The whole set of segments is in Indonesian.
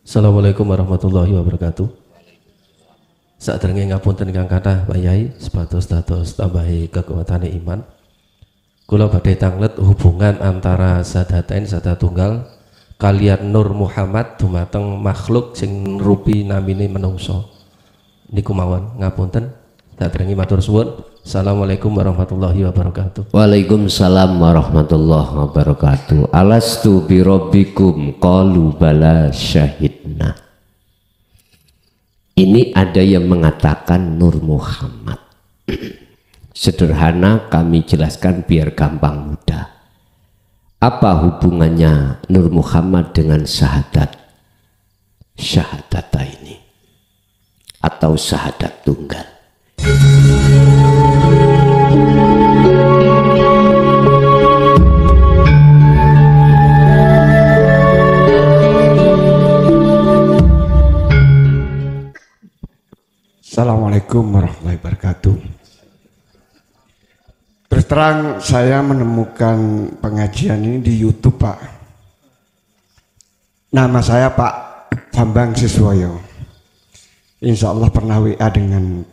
Assalamualaikum warahmatullahi wabarakatuh. Saderenge ngapunten ingkang kathah Pak Yai, sepatus dados tambahi kekuatan iman. Kula badhe tanglet hubungan antara Sadatain Sada Tunggal kalian Nur Muhammad dumateng makhluk sing rupi namine menungso. Niku mawon ngapunten. Saderenge matur suwun. Assalamualaikum warahmatullahi wabarakatuh. Waalaikumsalam warahmatullahi wabarakatuh. Alastu birabbikum qalu bala syahidna. Ini ada yang mengatakan Nur Muhammad. Sederhana kami jelaskan biar gampang mudah. Apa hubungannya Nur Muhammad dengan syahadat? Syahadata ini atau syahadat tunggal. Assalamualaikum warahmatullahi wabarakatuh. Terus terang saya menemukan pengajian ini di YouTube, Pak. Nama saya Pak Bambang Siswoyo. Insya Allah pernah WA dengan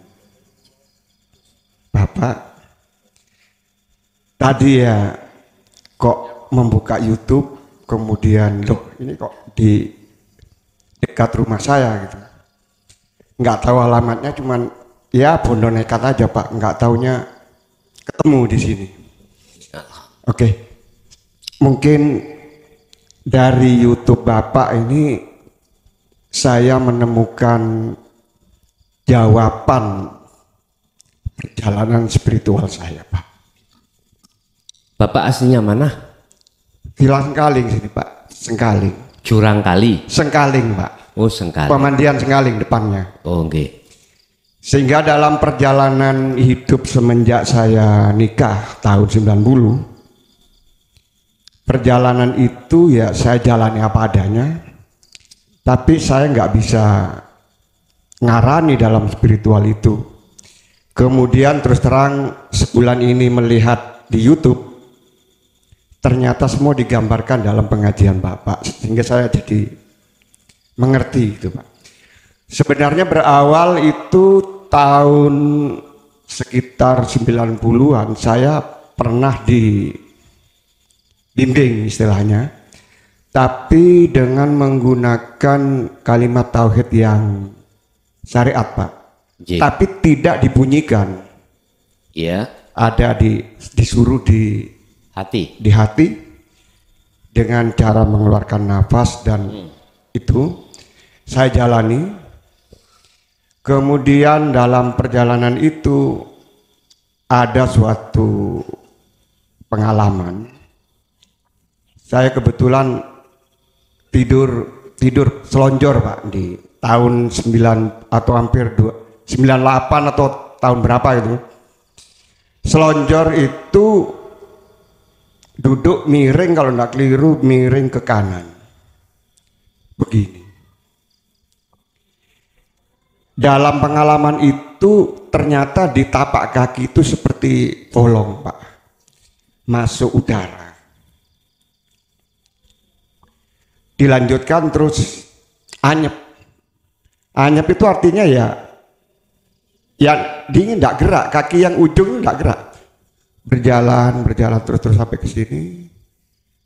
Bapak. Tadi ya kok membuka YouTube, kemudian loh ini kok di dekat rumah saya gitu. Nggak tahu alamatnya, cuman ya bondo nekat aja Pak, nggak taunya ketemu di sini. Oke, mungkin dari YouTube Bapak ini saya menemukan jawaban perjalanan spiritual saya, Pak. Bapak aslinya mana? Villa Sengkaling sini, Pak. Sengkaling. Jurang Kali. Sengkaling, Pak. Oh, Sengkaling. Pemandian Sengkaling depannya. Oh, oke. Sehingga dalam perjalanan hidup semenjak saya nikah tahun 90, perjalanan itu ya saya jalani apa adanya, tapi saya nggak bisa ngarani dalam spiritual itu. Kemudian terus terang sebulan ini melihat di YouTube, ternyata semua digambarkan dalam pengajian Bapak, sehingga saya jadi mengerti itu, Pak. Sebenarnya berawal itu tahun sekitar 90-an saya pernah dibimbing istilahnya, tapi dengan menggunakan kalimat tauhid yang syariat, Pak. Tapi tidak dibunyikan. Iya. Ada disuruh di hati dengan cara mengeluarkan nafas dan itu saya jalani. Kemudian dalam perjalanan itu ada suatu pengalaman. Saya kebetulan tidur selonjor, Pak, di tahun 9 atau hampir 98 atau tahun berapa itu. Selonjor itu duduk miring, kalau tidak keliru miring ke kanan. Begini. Dalam pengalaman itu ternyata di tapak kaki itu seperti bolong, Pak. Masuk udara. Dilanjutkan terus anyep. Anyep itu artinya ya dingin, tidak gerak. Kaki yang ujung tidak gerak. Berjalan terus sampai ke sini.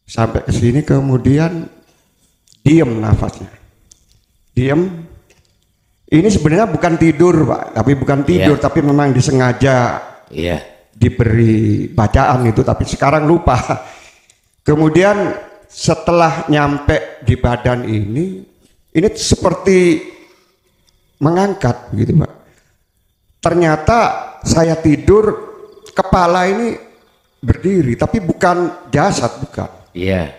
Sampai ke sini kemudian diam nafasnya. Diam. Ini sebenarnya bukan tidur, Pak, tapi bukan tidur, tapi memang disengaja diberi bacaan itu, tapi sekarang lupa. Kemudian setelah nyampe di badan ini seperti mengangkat gitu, Pak. Ternyata saya tidur, kepala ini berdiri, tapi bukan jasad, bukan. Iya.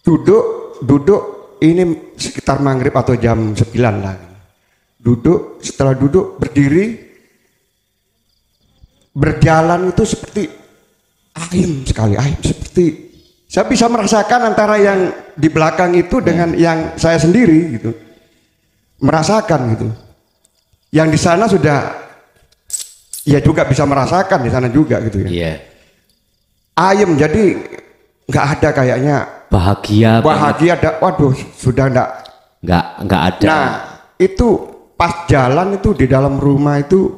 Duduk ini sekitar maghrib atau jam 9 lah. Duduk, setelah duduk berdiri, berjalan itu seperti ayem sekali, seperti saya bisa merasakan antara yang di belakang itu dengan yang saya sendiri gitu, merasakan gitu. Yang di sana sudah, ya juga bisa merasakan di sana juga gitu ya. Iya. Ayem, jadi nggak ada kayaknya bahagia waduh sudah nggak ada. Nah itu pas jalan itu di dalam rumah itu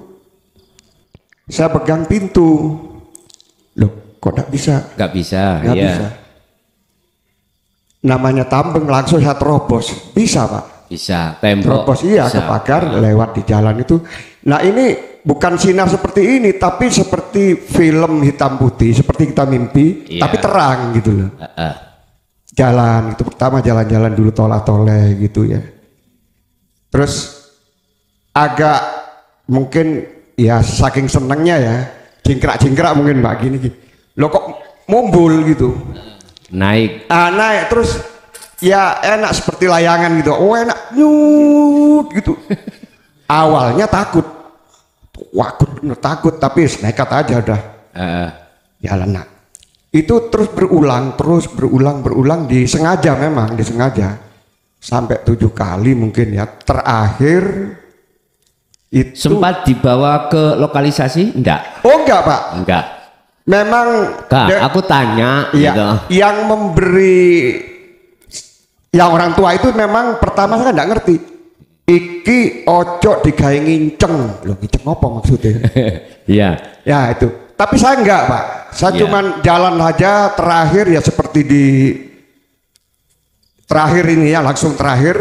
saya pegang pintu, loh kok nggak bisa? Nggak bisa. Bisa. Namanya tambeng langsung saya terobos, bisa Pak? Bisa, tembok. Terobos iya ke pagar lewat di jalan itu. Nah ini bukan sinar seperti ini, tapi seperti film hitam putih, seperti kita mimpi, tapi terang gitu loh. Jalan itu pertama jalan-jalan dulu toleh gitu ya. Terus agak mungkin ya saking senengnya ya, jingkrak-jingkrak mungkin Mbak gini. Loh kok mumbul gitu. Naik. Naik terus ya enak seperti layangan gitu. Oh enak nyut gitu. Awalnya takut. Bener takut tapi nekat aja udah. Jalan nak. Itu terus berulang disengaja memang disengaja sampai 7 kali mungkin ya. Terakhir itu sempat dibawa ke lokalisasi enggak? Oh enggak Pak. Enggak. Memang aku tanya iya, gitu. Yang memberi yang orang tua itu memang pertama saya enggak ngerti. Iki ojo digawe nginceng. Loh nginceng apa maksudnya? Iya. Ya itu. Tapi saya enggak Pak. Saya cuman jalan aja terakhir ya seperti di terakhir ini ya langsung terakhir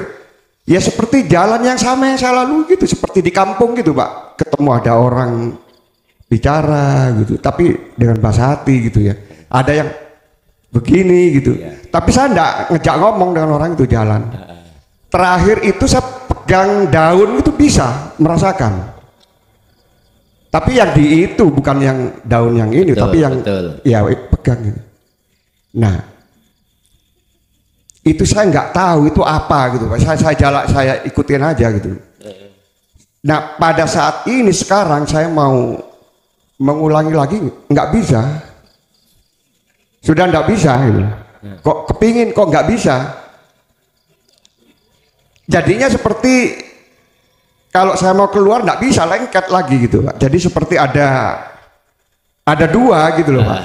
ya seperti jalan yang sama yang saya lalui gitu seperti di kampung gitu Pak. Ketemu ada orang bicara gitu tapi dengan bahasa hati gitu ya. Ada yang begini gitu. Tapi saya enggak ngejak ngomong dengan orang itu jalan. Terakhir itu saya pegang daun itu bisa merasakan. Tapi yang di itu bukan yang daun yang ini, tapi yang ya pegang gitu. Nah, itu saya nggak tahu itu apa gitu. Saya ikutin aja gitu. Nah, pada saat ini sekarang saya mau mengulangi lagi nggak bisa. Sudah nggak bisa gitu. Kok kepingin kok nggak bisa. Jadinya seperti kalau saya mau keluar nggak bisa lengket lagi gitu Pak. Jadi seperti ada 2 gitu loh Pak.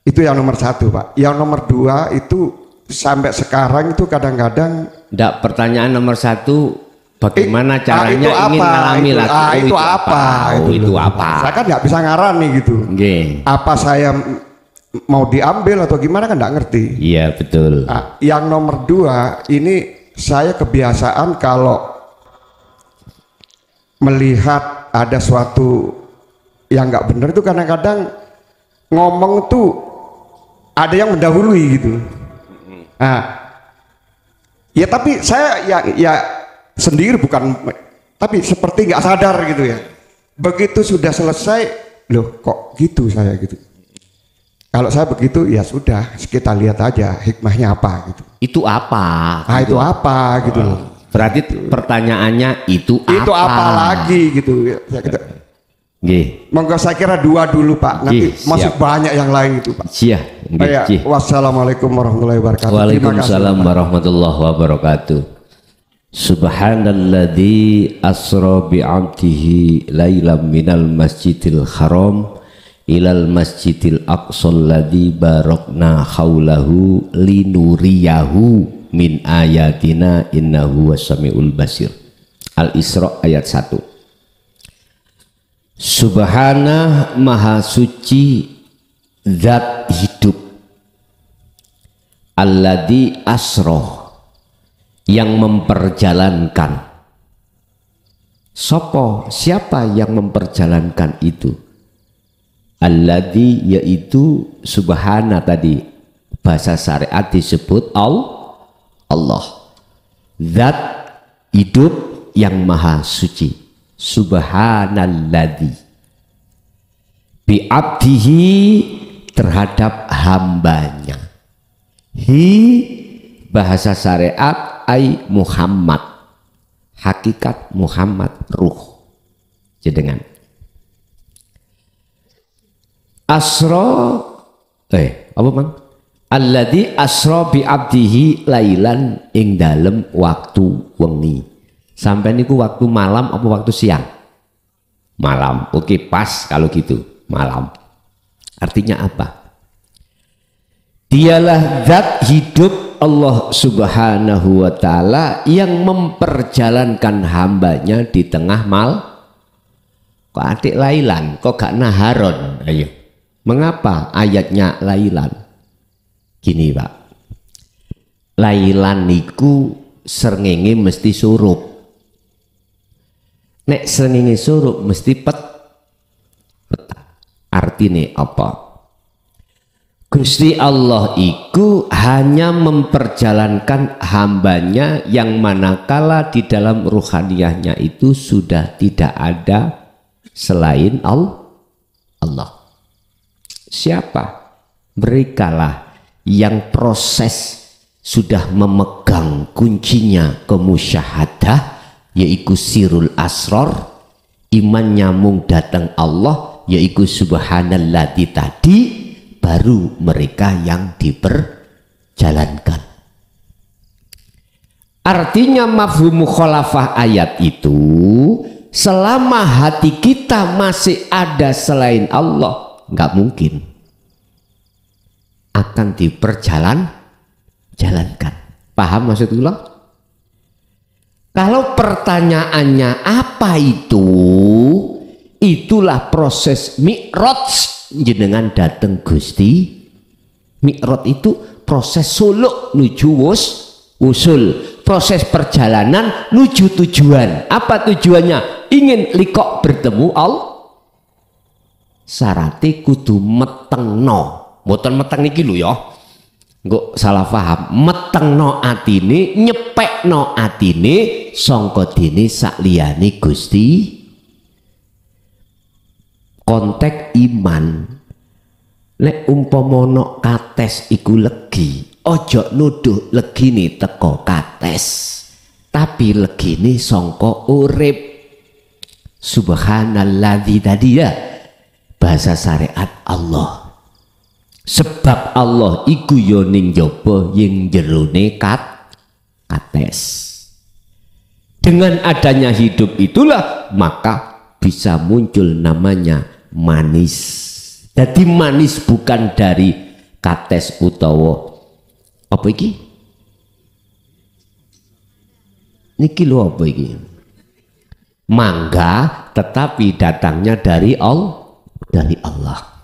Itu yang nomor 1 Pak. Yang nomor 2 itu sampai sekarang itu kadang-kadang. Nggak, pertanyaan nomor 1 bagaimana caranya ingin mengalami lagi? Itu apa? Itu apa? Saya kan nggak bisa ngarani gitu. Apa saya mau diambil atau gimana kan nggak ngerti. Iya betul. Nah, yang nomor 2 ini saya kebiasaan kalau melihat ada suatu yang nggak benar itu kadang-kadang ngomong tuh ada yang mendahului gitu. Nah, ya tapi saya ya sendiri bukan, tapi seperti nggak sadar gitu ya. Begitu sudah selesai, loh kok gitu saya gitu. Kalau saya begitu ya sudah kita lihat aja hikmahnya apa gitu. Itu apa? Nah gitu. Itu apa gitu loh. Berarti pertanyaannya itu apa lagi gitu ya gitu. Monggo saya kira 2 dulu Pak. Nanti masih banyak yang lain itu Pak. Wassalamualaikum warahmatullahi wabarakatuh. Waalaikumsalam warahmatullahi wabarakatuh. Subhanalladzi asra bi'abdihi lailam minal masjidil haram ilal masjidil aqsal ladzi barakna haulahu linuriyahu min ayatina innahu wasami'ul basir. Al-Isra ayat 1. Subhana maha suci zat hidup, alladzi asra yang memperjalankan. Siapa yang memperjalankan itu? Alladzi yaitu subhana tadi bahasa syariat disebut Allah. Zat hidup yang maha suci. Subhanalladzi bi abdihi terhadap hambanya. Bahasa syariat ai Muhammad. Hakikat Muhammad ruh. Jedengan. Asra apa Bang? Alladzi asra bi abdihi lailan ing dalem waktu wengi. Sampai niku waktu malam apa waktu siang? Malam. Oke, pas kalau gitu, malam. Artinya apa? Dialah zat hidup Allah subhanahu wa ta'ala yang memperjalankan hambanya di tengah kok adik lailan, kok gak naharon? Ayo, mengapa ayatnya lailan? Gini Pak, lailan niku srengenge mesti surup. Nek srengenge surup mesti petang. Artine apa? Gusti Allah iku hanya memperjalankan hambanya yang manakala di dalam ruhaniyahnya itu sudah tidak ada selain Allah. Siapa? Merekalah yang proses sudah memegang kuncinya kemusyahadah, yaitu sirul asror, iman nyamung datang Allah, yaitu subhanalladzi tadi, baru mereka yang diperjalankan. Artinya mafhum mukhalafah ayat itu, selama hati kita masih ada selain Allah, nggak mungkin akan diperjalankan. Paham maksudullah? Kalau pertanyaannya apa itu? Itulah proses mi'raj jenengan dateng Gusti. Mi'raj itu proses suluk nuju usul, proses perjalanan nuju tujuan. Apa tujuannya? Ingin likok bertemu Allah. Syaratnya kudu metengno, mboten meteng niki lho ya. Engko salah paham. Metengno atine, nyepekno atine sangka dene sakliyane Gusti. Konteks iman, lek umpamono kates iku legi, ojo nuduh legine teko kates, tapi legine sangka urip. Subhanalladzi tadi ya, bahasa syariat Allah. Sebab Allah iku yo ning jaba ing jerone kates. Dengan adanya hidup itulah maka bisa muncul namanya manis. Jadi manis bukan dari kates utawa apa iki? Niki lho apa iki? Mangga, tetapi datangnya dari Allah.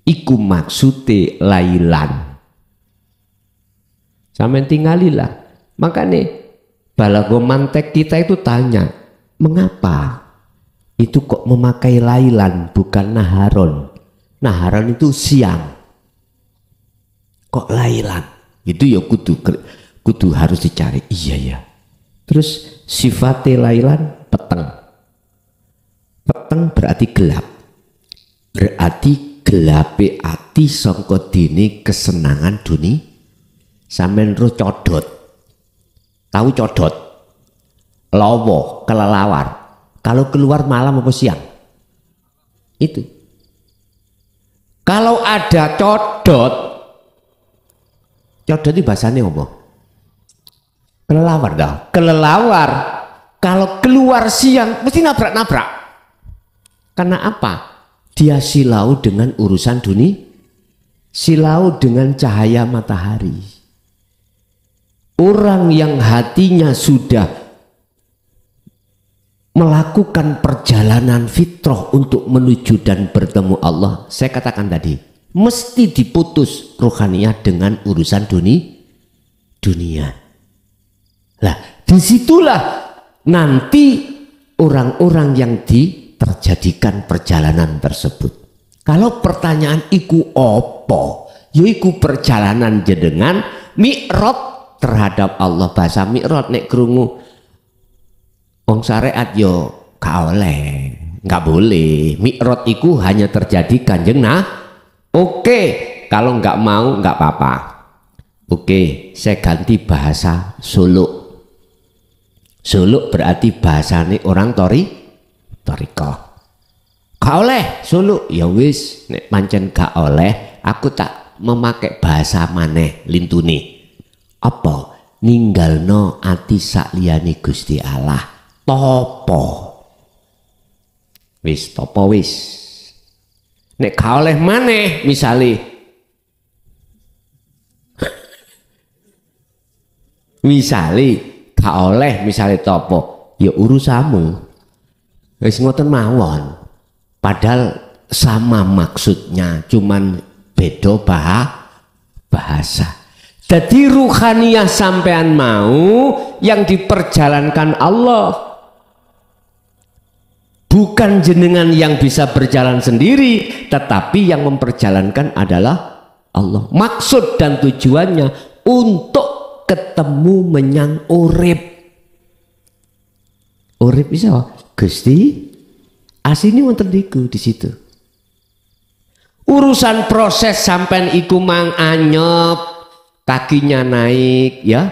Iku maksude lailan. Sampeyan tinggalilah. Makanya balago mantek kita itu tanya, mengapa itu kok memakai lailan bukan naharon? Naharon itu siang. Kok lailan? Itu ya kudu harus dicari. Iya ya. Terus sifatnya lailan peteng. Peteng berarti gelap. Berarti gelape ati sangka dene kesenangan dunia. Sampeyan ro codot. Tahu codot? Lawa, kelelawar. Kalau keluar malam apa siang? Itu. Kalau ada codot itu bahasanya apa? Kelelawar dah. Kelelawar kalau keluar siang mesti nabrak-nabrak. Karena apa? Dia silau dengan urusan dunia, silau dengan cahaya matahari. Orang yang hatinya sudah melakukan perjalanan fitrah untuk menuju dan bertemu Allah, saya katakan tadi, mesti diputus rohaniah dengan urusan dunia. Lah, disitulah nanti orang-orang yang terjadikan perjalanan tersebut. Kalau pertanyaan iku opo, yaiku perjalanan jenengan mi'raj terhadap Allah. Bahasa mi'raj nek krungu wong syariat yo gak oleh, nggak boleh. Mi'raj iku hanya terjadi kanjeng Oke, kalau nggak mau nggak apa-apa. Oke, saya ganti bahasa suluk. Suluk berarti bahasane orang Torikoh. Gak oleh suluk, ya wis nek pancen gak oleh, aku tak memakai bahasa maneh lintune. Apa? Ninggalno ati sakliyane Gusti Allah. Topo. Wis topo wis. Nek gak oleh maneh misale Misale gak oleh misale topo, ya urusamu. Wis ngoten mawon. Padahal sama maksudnya, cuman beda bahasa. Jadi ruhaniyah sampean mau yang diperjalankan Allah, bukan jenengan yang bisa berjalan sendiri, tetapi yang memperjalankan adalah Allah. Maksud dan tujuannya untuk ketemu menyang urip. Urip bisa Gusti asini wonten niku di situ. Urusan proses sampean iku mang anyep, kakinya naik ya,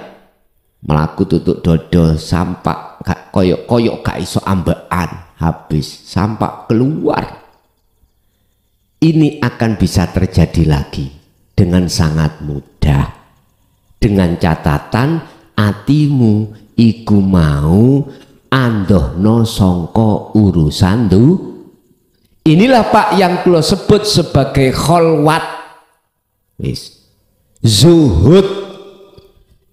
melaku tutuk dodol sampak koyok gak iso ambekan, habis sampak keluar. Ini akan bisa terjadi lagi dengan sangat mudah, dengan catatan atimu iku mau andohno songko urusan du. Inilah Pak yang kula sebut sebagai kholwat, zuhud,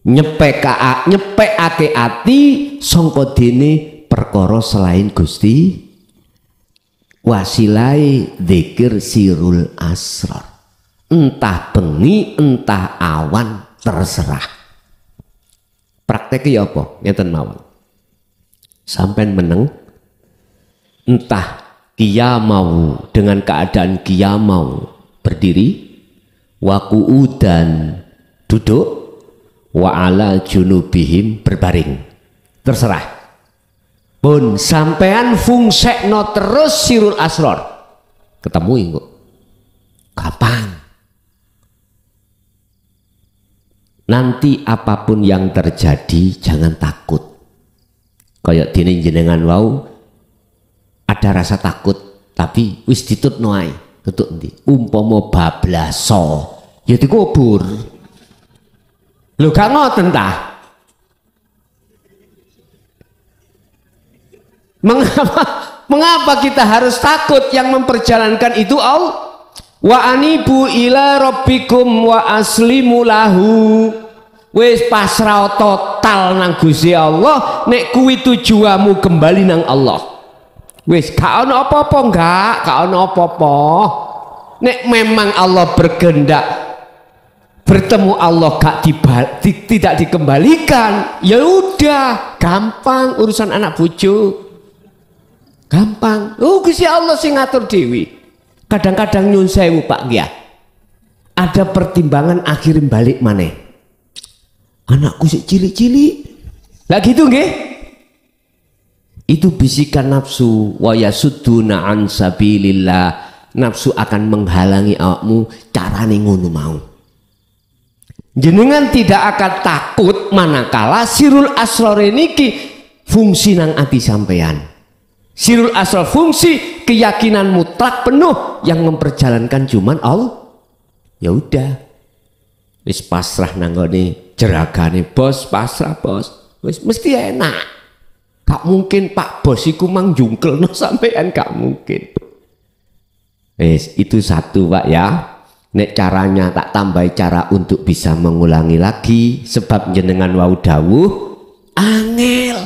nyepekake ati songko dene perkara selain Gusti, wasilai dzikir sirul asrar, entah bengi entah awan terserah. Prakteknya apa? Ngeten mawon. Sampai meneng entah qiyamau dengan keadaan qiyamau berdiri, wa qu'udan duduk, wa ala junubihim berbaring, terserah. Pun sampean fungsekno terus sirul asrar, ketemu kok gampang. Nanti apapun yang terjadi jangan takut. Kayak dene jenengan wau ada rasa takut, tapi wis ditutno ae. Tutuk endi? Umpama bablaso ya dikubur. Lho gak ngoten ta? Mengapa kita harus takut? Yang memperjalankan itu Allah. Wa anibu ila rabbikum wa aslimu lahu. Wis pasrah total nang Gusti Allah, nek kuwi tujuanmu kembali nang Allah. Wis gak ono apa-apa, gak ono apa-apa. Nek memang Allah berkehendak bertemu Allah tidak dikembalikan, ya udah, gampang urusan anak bojo. Gampang. Oh Gusti Allah sing ngatur dewi. Kadang-kadang nyun sewu Pak Nggih. Ada pertimbangan akhirin balik maneh. Anakku sik cilik-cilik. Lah gitu nggih? Itu bisikan nafsu, wa yasudduna an sabilillah. Nafsu akan menghalangi awakmu carane ngono mau. Jenengan tidak akan takut manakala sirul asrar niki fungsi nang ati sampean. Sirul asrar fungsi keyakinan mutlak penuh yang memperjalankan cuman Allah. Ya udah. Wis pasrah nang ngene jeragane bos, pasrah bos. Wis mesti enak. Gak mungkin Pak Bos iku mang jungkelno sampean, gak mungkin. Wis itu satu Pak ya. Nek caranya tak tambahi cara untuk bisa mengulangi lagi sebab jenengan wau dawuh angel.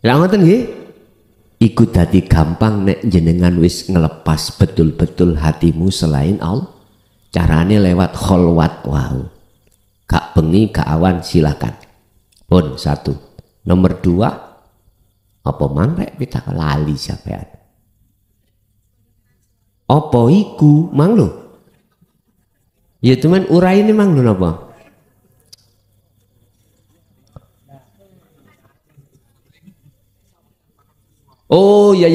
Lah ngoten nggih. Iku dadi gampang nek jenengan wis ngelepas betul-betul hatimu selain Allah. Carane lewat kholwat wau. Gak bengi gak awan silakan. Pun satu. Nomor dua, apa mangrek kita lali sampean. Apa iku mang lho? Ya cuman urai ini mang lho napa? Oh ya.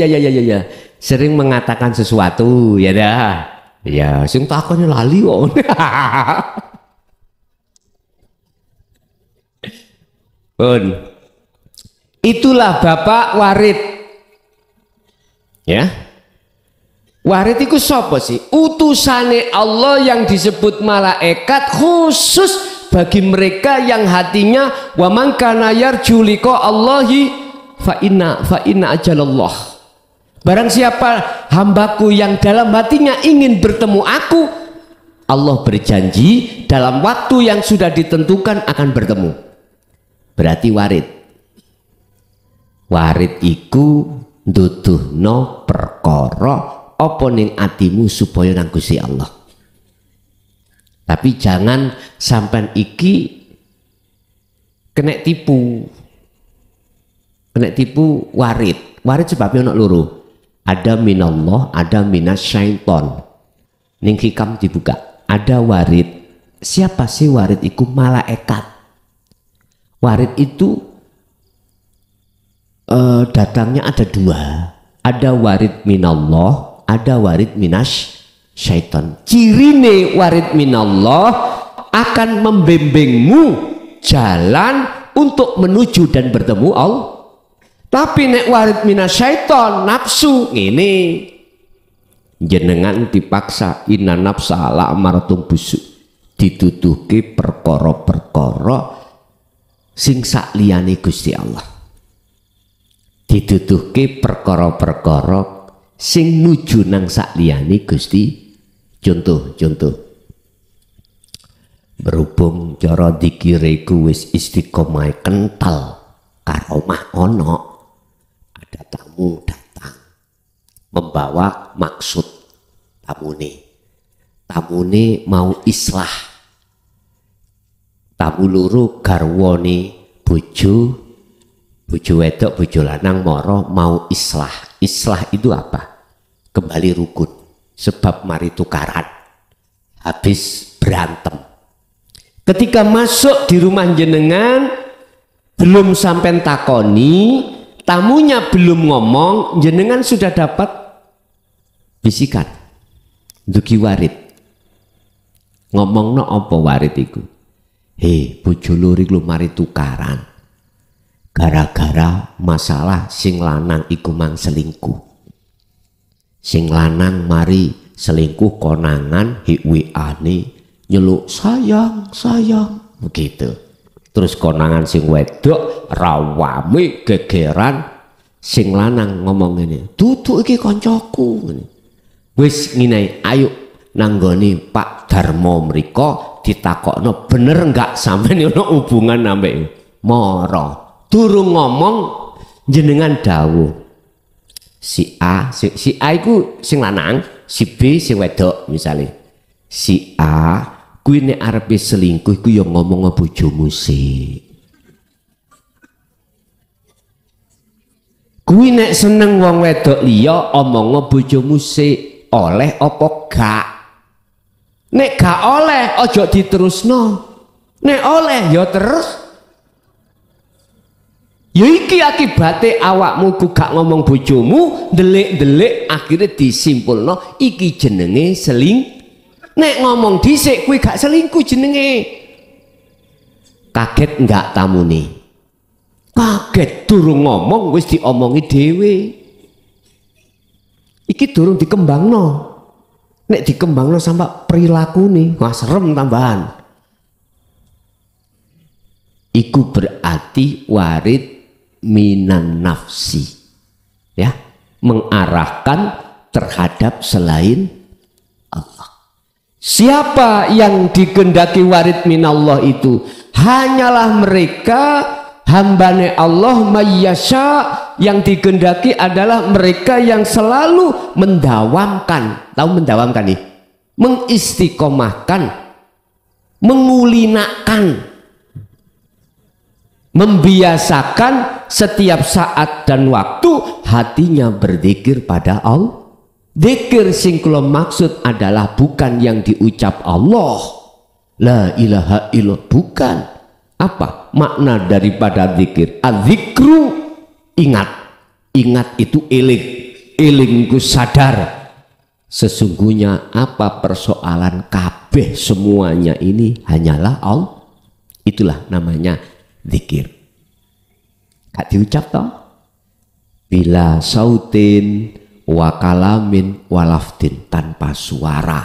Sering mengatakan sesuatu ya dah. Ya, sing takone lali kok. Pun. Itulah Bapak Warid. Ya. Warid itu sapa sih? Utusane Allah yang disebut malaikat khusus bagi mereka yang hatinya wa man kana yarju liqa Allahi fa inna ajalallah. Barang siapa hambaku yang dalam hatinya ingin bertemu aku, Allah berjanji dalam waktu yang sudah ditentukan akan bertemu. berarti warid. Warid iku nduduhno perkara apa ning atimu supaya nang Gusti Allah. Tapi jangan sampean iki kena tipu. Kena tipu warid. Warid sebabnya ono loro. Ada minallah, ada minasyaiton. Ning hikam dibuka. Ada warid. Siapa sih warid iku? Malaikat. Warid itu datangnya ada dua. Ada warid minallah, ada warid minasyaiton. Cirine warid minallah akan membimbingmu jalan untuk menuju dan bertemu Allah. Tapi nek warid minasyaiton nafsu ini jenengan dipaksa inna nafsa la amaratum bisu, dituduhke perkara-perkara sing sak liyane Gusti Allah. Dituduhke perkara-perkara sing nuju nang sakliyane Gusti. Contoh berhubung cara dikire iku wis istiqomah kental karo mah ono, ada tamu datang membawa maksud tamune mau islah, tamu loro garwane bojo wedok, bojo lanang moro mau islah. Islah itu apa? Kembali rukun. Sebab mari tukaran. Habis berantem. Ketika masuk di rumah jenengan, belum sampai takoni, tamunya belum ngomong, jenengan sudah dapat bisikan. Dugi warid. Ngomongno apa warid iku? Hei, bojo loro lu mari tukaran. Gara-gara masalah sing lanang iku mang selingkuh. Sing lanang mari selingkuh konangan WA-ne nyeluk sayang begitu. Terus konangan sing wedok rawame gegeran, sing lanang ngomong ngene, "Dudu iki kancaku." Wis ngene, ayo nanggone Pak Darmo mriko ditakokno bener enggak sampeyan ono hubungan ambek moro. Durung ngomong jenengan dawuh si A iku sing lanang, si B sing wedok misalnya. Si A kuwi nek arepe selingkuh iku ya ngomong bojomu sik. Kuwi nek seneng wong wedok liya omong bojomu sik, oleh apa gak? Nek gak oleh aja diterusno. Nek oleh ya terus. Ya iki akibate awakmu ku gak ngomong bojomu, delik-delik akhirnya disimpulno iki jenenge seling. Nek ngomong dhisik kuwi gak selingkuh jenenge. Kaget enggak tamune? Kaget, durung ngomong wis diomongi dhewe. Iki durung dikembangno. Nek dikembangno sampai perilakune, wah serem tambahan. Iku berarti warid minan nafsi, ya, mengarahkan terhadap selain Allah. Siapa yang dikehendaki warid minallah itu? Hanyalah mereka hambane Allah mayyasha, yang dikehendaki adalah mereka yang selalu mendawamkan, tahu mendawamkan nih, mengistiqomahkan, mengulinakan, membiasakan setiap saat dan waktu hatinya berzikir pada Allah. Zikir sing kula maksud adalah bukan yang diucap Allah, la ilaha illallah, bukan. Apa makna daripada zikir? Az-zikru, ingat. Ingat itu eling. Eling ku sadar. Sesungguhnya apa persoalan kabeh semuanya ini hanyalah Allah. Itulah namanya zikir. Gak diucap toh? Bila sautin wa kalamin walaftin, tanpa suara,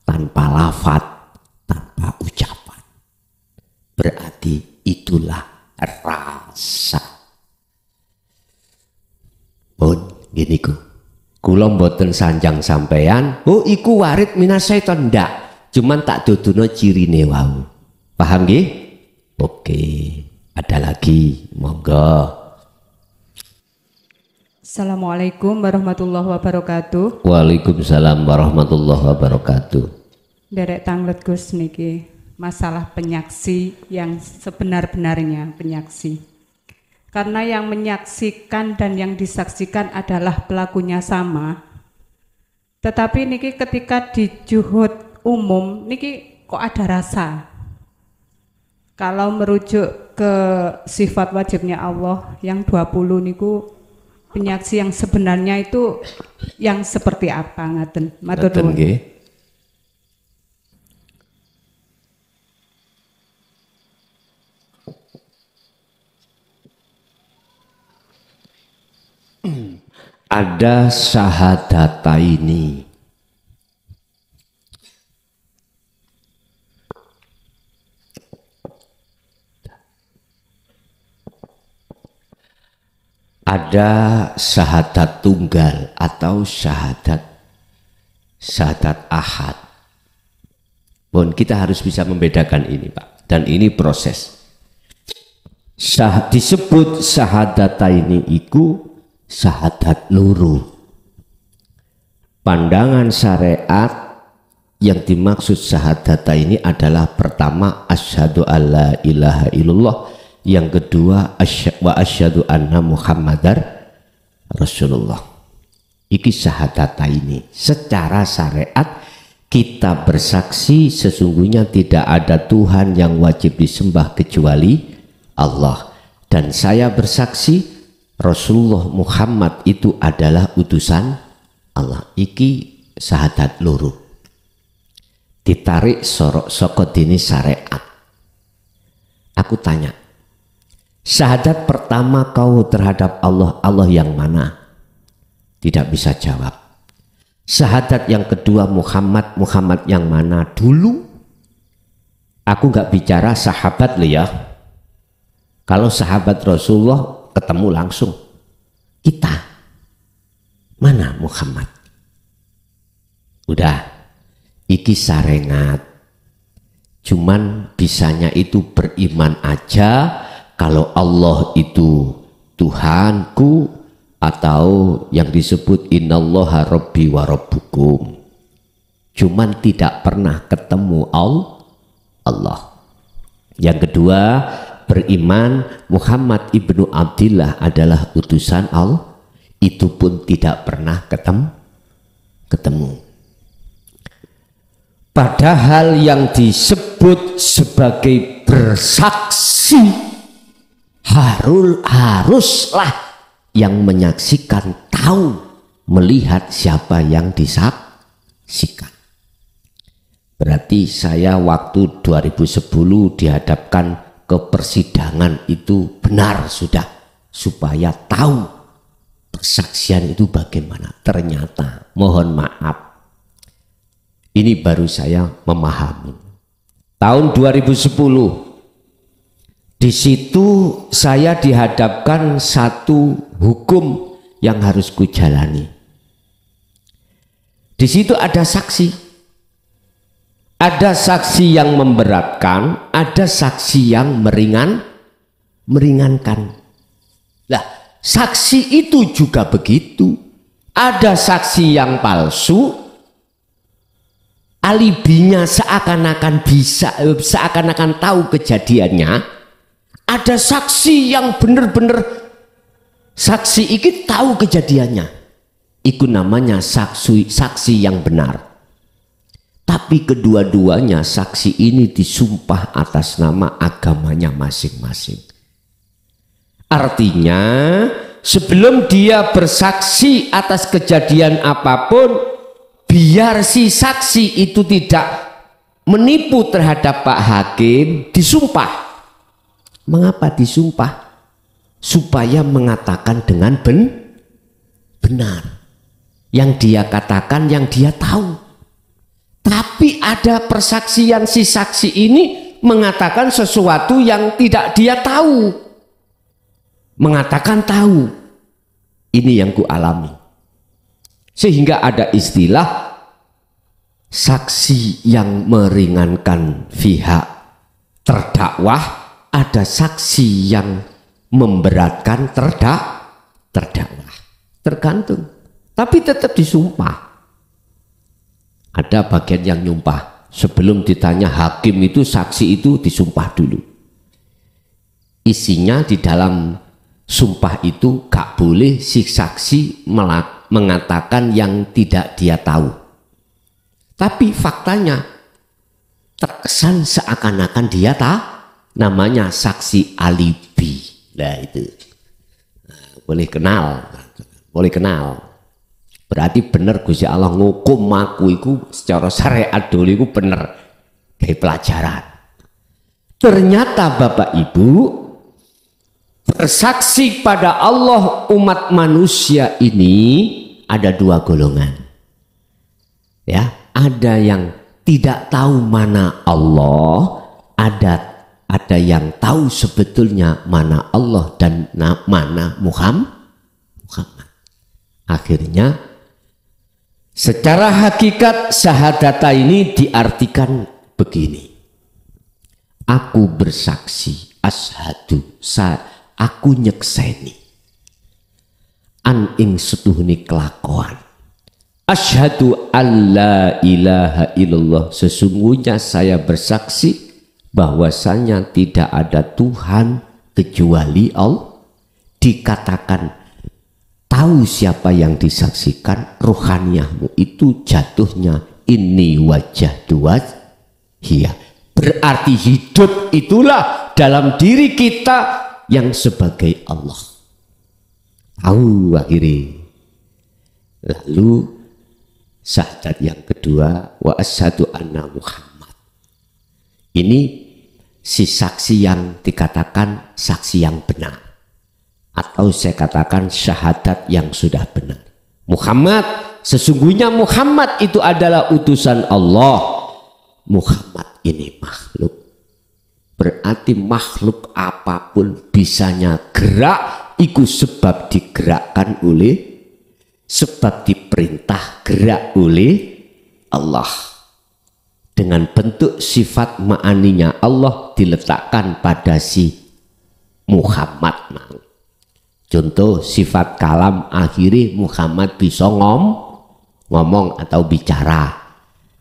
tanpa lafat, tanpa ucapan. Berarti itulah rasa. Pun gini ku, kula mboten sanjang sampeyan, oh iku warid minasyaiton, ndak. Cuman tak duduno cirine wau. Paham nggih? Oke. Ada lagi, monggo. Assalamualaikum warahmatullahi wabarakatuh. Waalaikumsalam warahmatullahi wabarakatuh. Derek tanglet Gus niki masalah penyaksi yang sebenar-benarnya penyaksi. Karena yang menyaksikan dan yang disaksikan adalah pelakunya sama. Tetapi niki ketika di juhud umum niki kok ada rasa. Kalau merujuk ke sifat wajibnya Allah yang 20 niku penyaksi yang sebenarnya itu yang seperti apa ngaten? Matur nuwun. Ada syahadataini. Ada syahadat tunggal atau syahadat ahad. Pun kita harus bisa membedakan ini, Pak. Dan ini proses. Disebut syahadataini iku syahadat luru. Pandangan syariat yang dimaksud syahadataini adalah pertama asyhadu alla ilaha illallah, yang kedua wa asyhadu anna muhammadar rasulullah. Iki syahadataini. Secara syariat kita bersaksi sesungguhnya tidak ada Tuhan yang wajib disembah kecuali Allah, dan saya bersaksi Rasulullah Muhammad itu adalah utusan Allah. Iki syahadat loro. Ditarik sorok saka dini syariat. Aku tanya, syahadat pertama kau terhadap Allah, Allah yang mana? Tidak bisa jawab. Syahadat yang kedua Muhammad, Muhammad yang mana? Dulu aku nggak bicara sahabat loh ya. Kalau sahabat Rasulullah ketemu langsung. Kita mana Muhammad? Udah, iki sarengat. Cuman bisanya itu beriman aja kalau Allah itu Tuhanku, atau yang disebut innallaha rabbi wa rabbukum. Cuman tidak pernah ketemu Allah. Yang kedua, beriman Muhammad ibnu Abdillah adalah utusan Allah. Itu pun tidak pernah ketemu. Padahal yang disebut sebagai bersaksi haruslah yang menyaksikan tahu, melihat siapa yang disaksikan. Berarti saya waktu 2010 dihadapkan ke persidangan itu benar sudah, supaya tahu persaksian itu bagaimana. Ternyata mohon maaf, ini baru saya memahami. Tahun 2010 di situ saya dihadapkan satu hukum yang harus kujalani. Di situ ada saksi. Ada saksi yang memberatkan, ada saksi yang meringankan. Lah, saksi itu juga begitu. Ada saksi yang palsu, alibinya seakan-akan seakan-akan tahu kejadiannya. Ada saksi yang benar-benar saksi iki tahu kejadiannya. Itu namanya saksi yang benar. Tapi kedua-duanya saksi ini disumpah atas nama agamanya masing-masing. Artinya sebelum dia bersaksi atas kejadian apapun, biar si saksi itu tidak menipu terhadap Pak Hakim, disumpah. Mengapa disumpah? Supaya mengatakan dengan benar. Yang dia katakan, yang dia tahu. Tapi ada persaksian si saksi ini mengatakan sesuatu yang tidak dia tahu. Mengatakan tahu. Ini yang ku alami. Sehingga ada istilah saksi yang meringankan pihak terdakwah ada saksi yang memberatkan terdakwa? Tergantung. Tapi tetap disumpah. Ada bagian yang nyumpah. Sebelum ditanya hakim itu, saksi itu disumpah dulu. Isinya di dalam sumpah itu gak boleh si saksi mengatakan yang tidak dia tahu. Tapi faktanya terkesan seakan-akan dia namanya saksi alibi. Nah itu boleh kenal. Berarti bener Gusti Allah ngukum aku iku secara syariat dulu iku bener kayak pelajaran. Ternyata Bapak Ibu, bersaksi pada Allah umat manusia ini ada dua golongan. Ya, ada yang tidak tahu mana Allah, ada yang tahu sebetulnya mana Allah dan mana Muhammad. Akhirnya secara hakikat syahadata ini diartikan begini. Aku bersaksi, asyhadu, aku nyekseni an ing setuhni kelakuan. Asyhadu alla ilaha illallah, sesungguhnya saya bersaksi bahwasanya tidak ada Tuhan kecuali Allah. Dikatakan tahu siapa yang disaksikan, ruhaniyahmu itu jatuhnya ini wajah dua hiya. Berarti hidup itulah dalam diri kita yang sebagai Allah. Tahu akhirnya. Lalu syahadat yang kedua, wa asyhadu anna Muhammad. Ini si saksi yang dikatakan saksi yang benar, atau saya katakan syahadat yang sudah benar. Muhammad, sesungguhnya Muhammad itu adalah utusan Allah. Muhammad ini makhluk. Berarti makhluk apapun bisanya gerak, itu sebab digerakkan oleh, sebab diperintah gerak oleh Allah. Dengan bentuk sifat ma'aninya Allah diletakkan pada si Muhammad. Contoh sifat kalam, akhirnya Muhammad bisa ngomong atau bicara.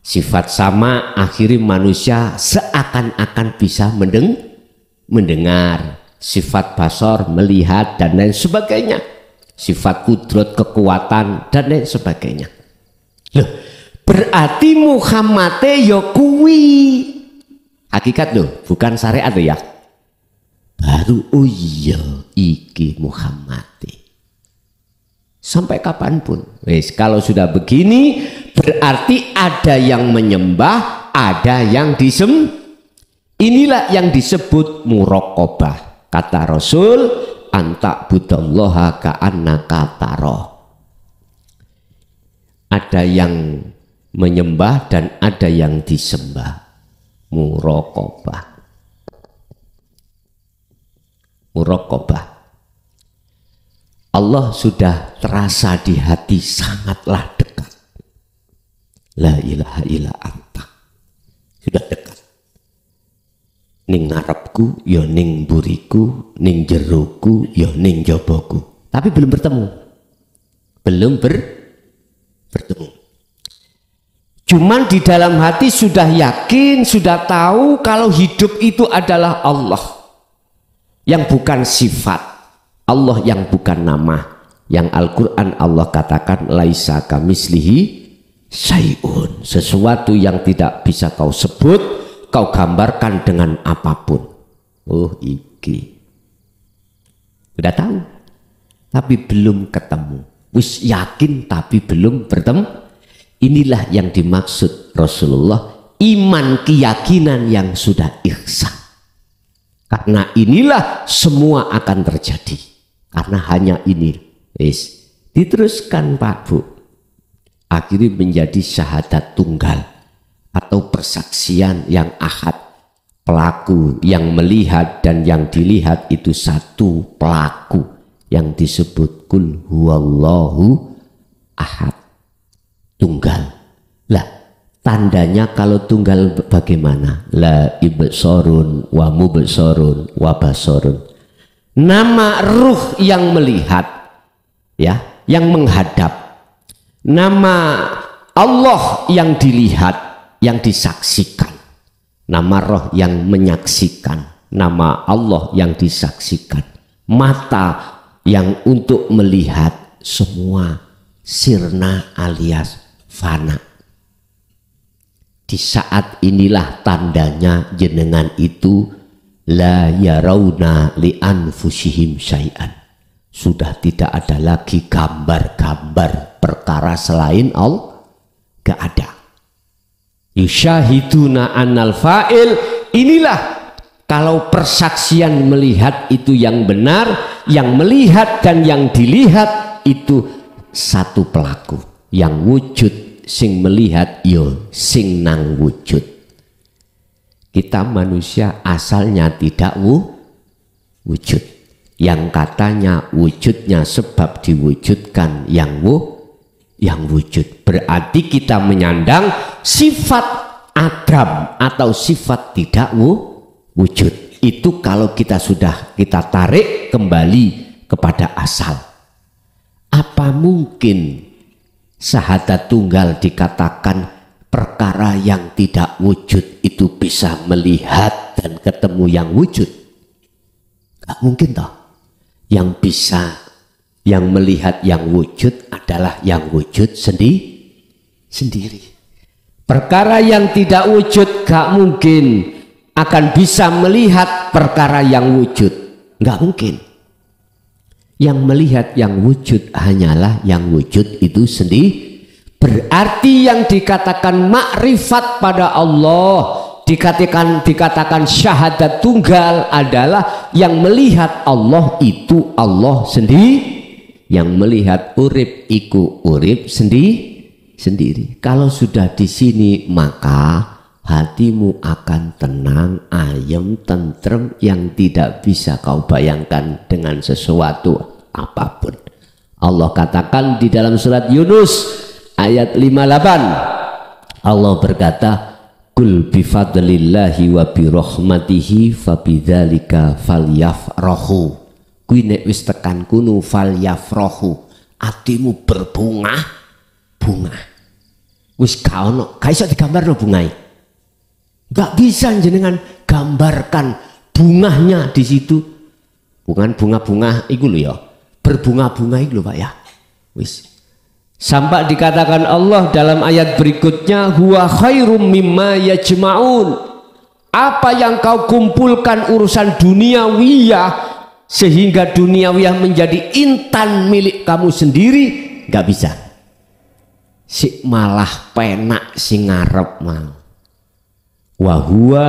Sifat sama, akhirnya manusia seakan-akan bisa mendengar. Sifat basor, melihat dan lain sebagainya. Sifat kudrat, kekuatan dan lain sebagainya. Loh, berarti Muhammad ya kuwi hakikat loh, bukan syariat loh ya. Baru oh iya iki Muhammad. Sampai kapanpun. Wes, kalau sudah begini berarti ada yang menyembah, ada yang inilah yang disebut muraqabah. Kata Rasul, anta budallaha ka'annaka taro. Ada yang menyembah dan ada yang disembah. Muraqabah. Allah sudah terasa di hati, sangatlah dekat. La ilaha illa anta. Sudah dekat. Ning ngarepku, ya ning buriku, ning jeruku, ya ning joboku. Tapi belum bertemu. Belum bertemu. Cuman di dalam hati sudah yakin, sudah tahu kalau hidup itu adalah Allah. Yang bukan sifat. Allah yang bukan nama. Yang Al-Quran Allah katakan laisa kamislihi syai'un. Sesuatu yang tidak bisa kau sebut, kau gambarkan dengan apapun. Oh iki. Sudah tahu. Tapi belum ketemu. Wis yakin tapi belum bertemu. Inilah yang dimaksud Rasulullah. Iman keyakinan yang sudah ihsan. Karena inilah semua akan terjadi. Karena hanya ini. Wis. Diteruskan Pak Bu. Akhirnya menjadi syahadat tunggal. Atau persaksian yang ahad. Pelaku yang melihat dan yang dilihat itu satu pelaku. Yang disebut kul huwallahu ahad. Tunggal. Lah, tandanya kalau tunggal bagaimana? La ibsorun wa mubsorun wa basorun. Nama ruh yang melihat, ya, yang menghadap. Nama Allah yang dilihat, yang disaksikan. Nama roh yang menyaksikan. Nama Allah yang disaksikan. Mata yang untuk melihat, semua sirna alias fana. Di saat inilah tandanya jenengan itu la yarawna li anfusihim syai'an. Sudah tidak ada lagi gambar-gambar perkara selain Allah. Gak ada. Yusyahiduna annal fa'il. Inilah kalau persaksian melihat itu yang benar, yang melihat dan yang dilihat itu satu pelaku. Yang wujud sing melihat yo sing nang wujud. Kita manusia asalnya tidak wujud. Yang katanya wujudnya sebab diwujudkan yang wujud. Berarti kita menyandang sifat adam atau sifat tidak wujud. Itu kalau kita sudah kita tarik kembali kepada asal. Apa mungkin syahadat tunggal dikatakan perkara yang tidak wujud itu bisa melihat dan ketemu yang wujud? Gak mungkin toh. Yang bisa, yang melihat yang wujud adalah yang wujud sendiri. Perkara yang tidak wujud gak mungkin akan bisa melihat perkara yang wujud. Gak mungkin. Yang melihat yang wujud hanyalah yang wujud itu sendiri. Berarti yang dikatakan makrifat pada Allah, dikatakan syahadat tunggal adalah yang melihat Allah itu Allah sendiri, yang melihat urip iku urip sendiri. Kalau sudah di sini maka hatimu akan tenang, ayem, tentrem yang tidak bisa kau bayangkan dengan sesuatu apapun. Allah katakan di dalam surat Yunus ayat 58, Allah berkata, Kul bifadlillahi wa birahmatihi fabidzalika falyafrahu. Kuwi nek wis tekan kuno falyafrahu, atimu berbunga. Wis ka ono, ga iso digambarno bungae. Gak bisa jenengan gambarkan bunganya di situ. Bukan bunga-bunga iku lho ya. Berbunga-bunga iku lho Pak ya. Wis. Sampai dikatakan Allah dalam ayat berikutnya, huwa khairum mimma yajma'un. Apa yang kau kumpulkan urusan duniawiyah sehingga duniawiyah menjadi intan milik kamu sendiri, gak bisa. Si malah penak sing ngarep mang. Wahua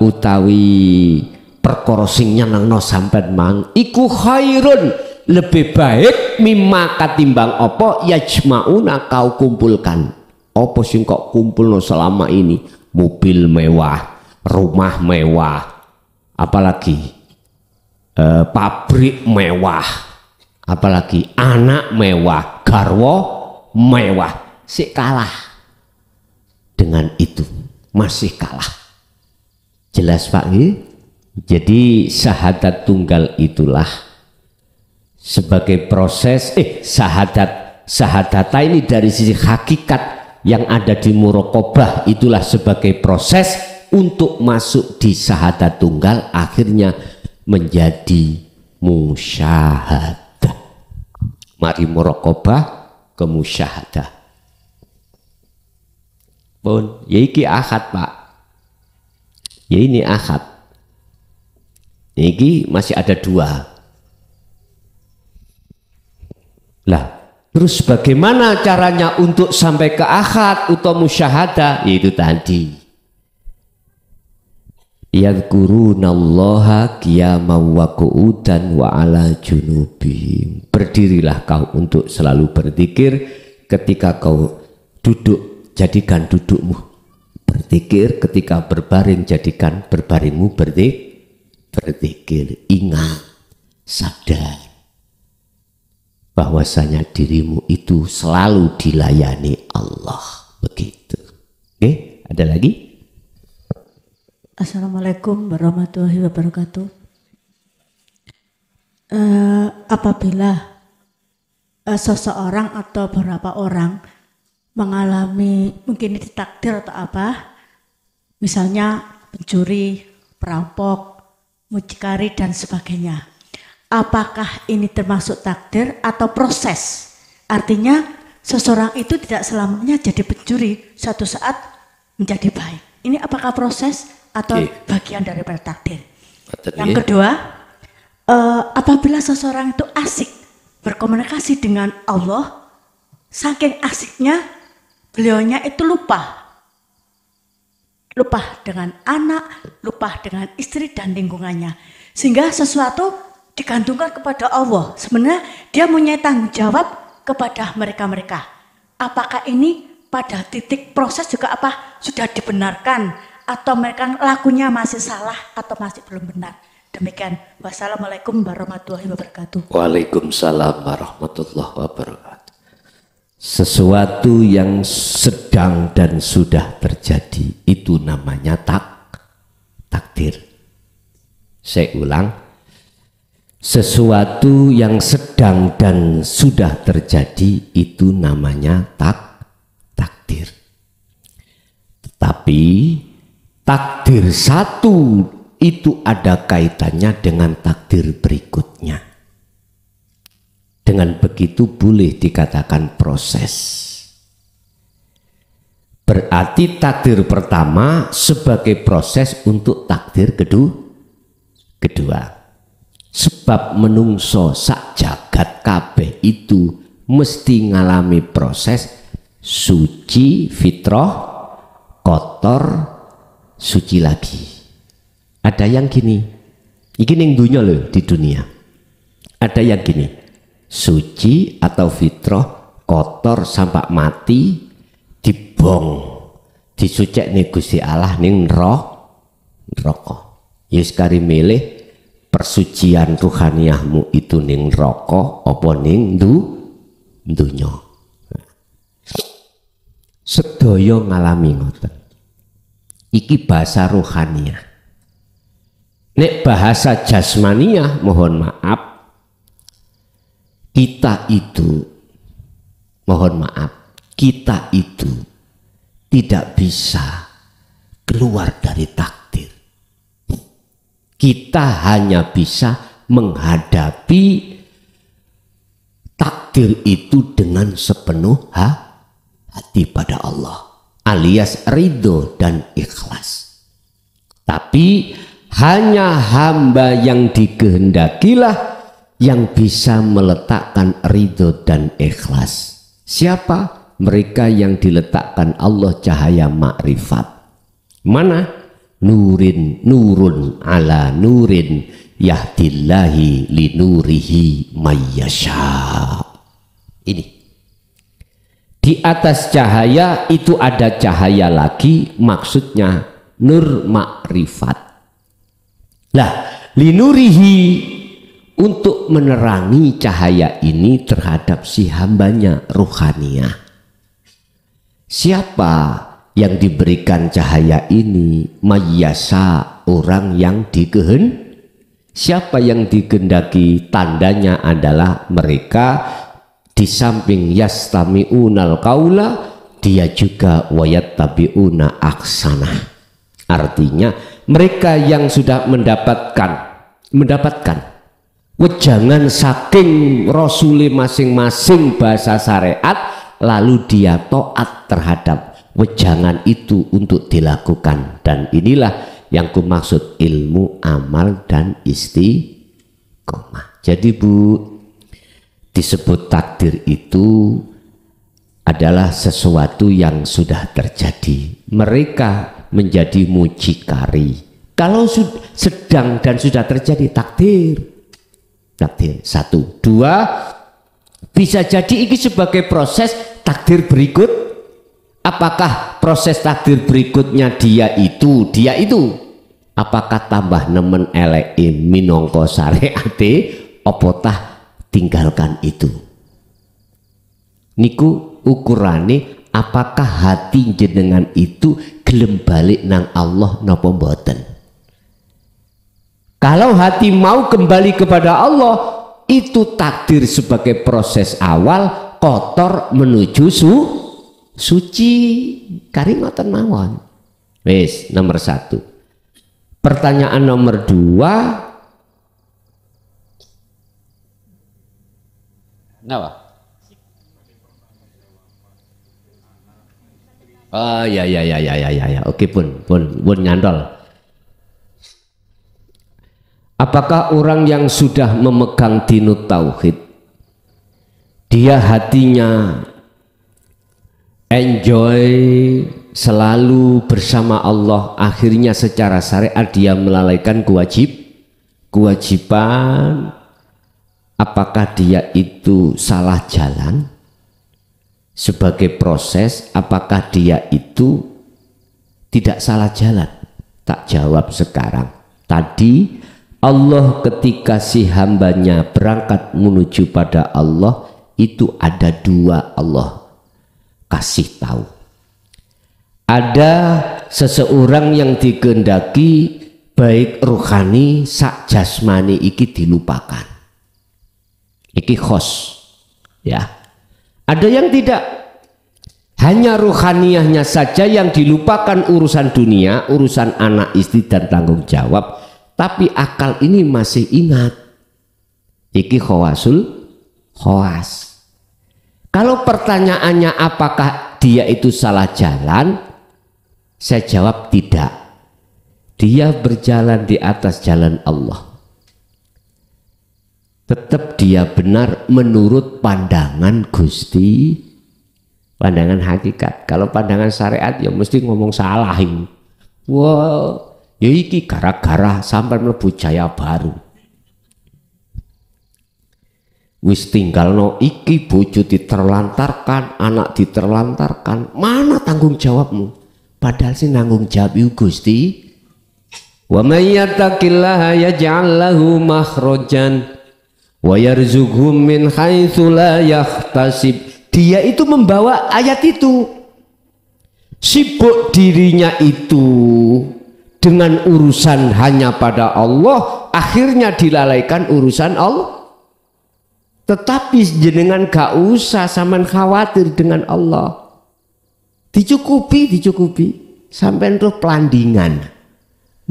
utawi perkara sing nyenengno sampean mang iku khairun, lebih baik mimma katimbang apa yajmauna kau kumpulkan. Apa sing kok kumpulno selama ini? Mobil mewah, rumah mewah, apalagi pabrik mewah, apalagi anak mewah, garwa mewah. Sik kalah dengan itu, masih kalah. Jelas Pak? Jadi syahadat tunggal itulah sebagai proses syahadat ini dari sisi hakikat yang ada di muraqabah, itulah sebagai proses untuk masuk di syahadat tunggal, akhirnya menjadi musyahadah. Mari muraqabah ke musyahadah. Pun ya iki akad Pak, ya ini akad, ini masih ada dua lah. Terus bagaimana caranya untuk sampai ke akad atau musyahadah? Yaitu tadi yadhkurunallaha qiyaman wa qu'udan wa ala junubihim. Berdirilah kau untuk selalu berzikir ketika kau duduk, jadikan dudukmu berzikir, ketika berbaring jadikan berbaringmu berzikir. Ingat, sadar bahwasanya dirimu itu selalu dilayani Allah. Begitu. Oke, ada lagi? Assalamualaikum warahmatullahi wabarakatuh. Apabila seseorang atau beberapa orang mengalami mungkin ini takdir atau apa, misalnya pencuri, perampok, mucikari dan sebagainya. Apakah ini termasuk takdir atau proses? Artinya seseorang itu tidak selamanya jadi pencuri, suatu saat menjadi baik. Ini apakah proses atau bagian daripada takdir? Yang kedua, apabila seseorang itu asik berkomunikasi dengan Allah, saking asiknya beliaunya itu lupa dengan anak, lupa dengan istri dan lingkungannya, sehingga sesuatu digantungkan kepada Allah. Sebenarnya dia punya tanggung jawab kepada mereka-mereka. Apakah ini pada titik proses juga apa sudah dibenarkan atau mereka lakunya masih salah atau masih belum benar? Demikian. Wassalamualaikum warahmatullahi wabarakatuh. Waalaikumsalam warahmatullahi wabarakatuh. Sesuatu yang sedang dan sudah terjadi itu namanya takdir. Saya ulang, sesuatu yang sedang dan sudah terjadi itu namanya takdir. Tetapi takdir satu itu ada kaitannya dengan takdir berikutnya. Dengan begitu boleh dikatakan proses. Berarti takdir pertama sebagai proses untuk takdir kedua. Sebab menungso sak jagat kabeh itu mesti ngalami proses suci fitrah, kotor, suci lagi. Ada yang gini, ini yang dunia loh di dunia. Ada yang gini, suci atau fitrah, kotor sampai mati, dibong, disucek nih Gusti Allah ning neraka. Yes kari milih persucian ruhaniyahmu itu ning neraka apa ning dunya. Sedaya ngalami ngoten. Iki bahasa ruhaniyah. Nek bahasa jasmaniyah mohon maaf, kita itu tidak bisa keluar dari takdir. Kita hanya bisa menghadapi takdir itu dengan sepenuh hati pada Allah, alias ridho dan ikhlas. Tapi hanya hamba yang dikehendakilah yang bisa meletakkan ridho dan ikhlas. Siapa? Mereka yang diletakkan Allah cahaya makrifat. Mana? Nurun ala nurin yahdillahi li nurihi mayyasha. Ini. Di atas cahaya itu ada cahaya lagi, maksudnya nur makrifat. Lah, linurihi untuk menerangi cahaya ini terhadap si hambanya ruhaniyah. Siapa yang diberikan cahaya ini? Mayyasa, orang yang siapa yang dikehendaki? Tandanya adalah mereka di samping yastami'unal qaula, dia juga wayattabi'una aksana. Artinya mereka yang sudah mendapatkan wejangan saking Rasul masing-masing bahasa syariat, lalu dia taat terhadap wejangan itu untuk dilakukan. Dan inilah yang kumaksud ilmu, amal, dan istiqomah. Jadi Bu, disebut takdir itu adalah sesuatu yang sudah terjadi. Mereka menjadi mucikari kalau sedang dan sudah terjadi takdir. Satu. Dua, bisa jadi ini sebagai proses takdir berikut. Apakah proses takdir berikutnya dia itu apakah tambah nemen eleke minangka syariate opotah tinggalkan itu. Niku ukurane apakah hati jenengan itu gelem balik nang Allah napa mboten? Kalau hati mau kembali kepada Allah, itu takdir sebagai proses awal kotor menuju suci. Kari ngoten mawon. Wis, nomor 1. Pertanyaan nomor 2. Napa? Oh ya. Oke pun nyantol. Apakah orang yang sudah memegang dinut tauhid, dia hatinya enjoy selalu bersama Allah, akhirnya secara syariat dia melalaikan kewajiban, apakah dia itu salah jalan sebagai proses, apakah dia itu tidak salah jalan? Tak jawab sekarang. Tadi Allah ketika si hambanya berangkat menuju pada Allah, itu ada 2 Allah kasih tahu. Ada seseorang yang dikehendaki baik rohani sak jasmani iki dilupakan. Iki khos, ya. Ada yang tidak, hanya rohaniyahnya saja yang dilupakan, urusan dunia, urusan anak istri dan tanggung jawab, tapi akal ini masih ingat. Iki khawas. Kalau pertanyaannya apakah dia itu salah jalan, saya jawab tidak. Dia berjalan di atas jalan Allah. Tetap dia benar menurut pandangan Gusti, pandangan hakikat. Kalau pandangan syariat ya mesti ngomong salah ini. Wah, ya iki gara-gara sampai mlebu Jaya Baru. Wis tinggalno iki bojo diterlantarkan, anak diterlantarkan, mana tanggung jawabmu? Padahal sih nanggung jawab Gusti. Wa may yattaqillaha yaj'al lahu makhrajan wa yarzuqhu min haitsu la yahtasib. Dia itu membawa ayat itu, sibuk dirinya itu dengan urusan hanya pada Allah, akhirnya dilalaikan urusan Allah. Tetapi jenengan gak usah sampean khawatir dengan Allah. Dicukupi sampean terus pelandingan.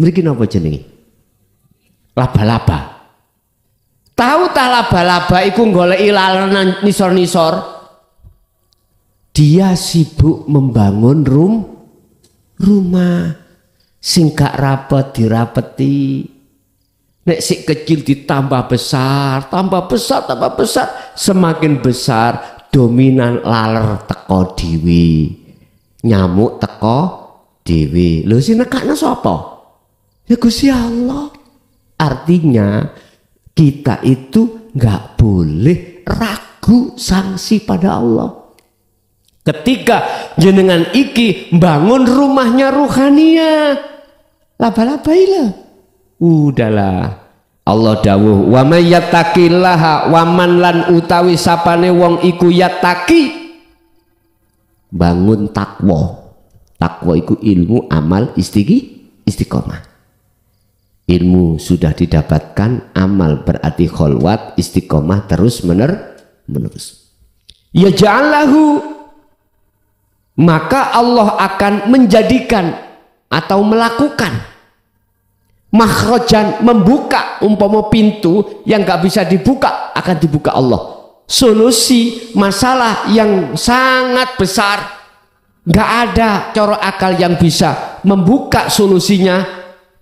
Mriki napa jenenge? Laba-laba. Tahu tak laba-laba iku goleki lalanan nisor-nisor. Dia sibuk membangun rumah sing gak rapet dirapeti. Nek si kecil ditambah besar, semakin besar dominan laler teko dewi, nyamuk teko dewi. Lho sing nekakno sapa? Ya Gusti Allah. Artinya kita itu nggak boleh ragu sanksi pada Allah. Ketika jenengan iki bangun rumahnya ruhania, laba-laba ilah. Udahlah. Allah dawuh, wa may yattaqillaha wa man lan utawi sapane wong iku yattaqi, bangun takwa. Takwa iku ilmu, amal, istiqomah. Ilmu sudah didapatkan, amal berarti kholwat, istiqomah terus menerus. Ya ja'allahu, maka Allah akan menjadikan atau melakukan makhrajan, membuka, umpama pintu yang gak bisa dibuka akan dibuka Allah. Solusi masalah yang sangat besar, gak ada cara akal yang bisa membuka solusinya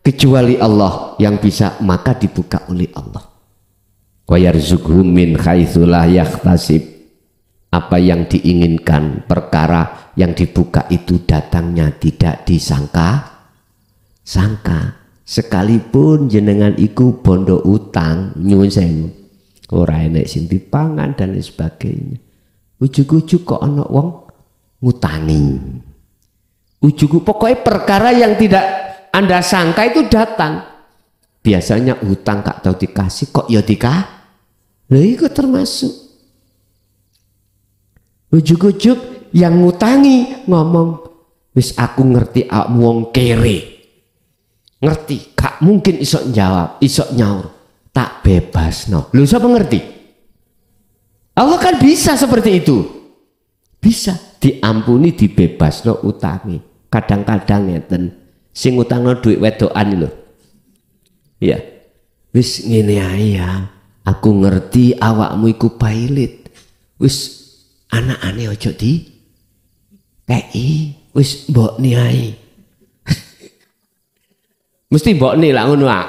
kecuali Allah yang bisa, maka dibuka oleh Allah. Wa yarzuqhu min haitsu la yahtasib. Apa yang diinginkan, perkara yang dibuka itu datangnya tidak disangka. Sekalipun jenengan iku bondo utang, nyuwun sewu, ora enek sing dipangan dan lain sebagainya. Ujug-ujug kok ana wong ngutangi. Ujug pokoknya perkara yang tidak Anda sangka itu datang. Biasanya hutang gak tahu dikasih kok ya dikasih. Lha iku termasuk. Ujug-ujug yang ngutangi ngomong, wis aku ngerti awakmu wong kere. Ngerti, gak mungkin iso jawab, iso nyaur. Tak bebasno. Lho siapa ngerti? Allah kan bisa seperti itu. Bisa diampuni, dibebasno utangi. Kadang-kadang ngeten sing utangno duit wedokan lho. Ya. Wis ngene ae ya. Aku ngerti awakmu iku pailit. Wis anakane ojo di kei. Wis mbokne ae. Mesti mbokne lah ngono ah.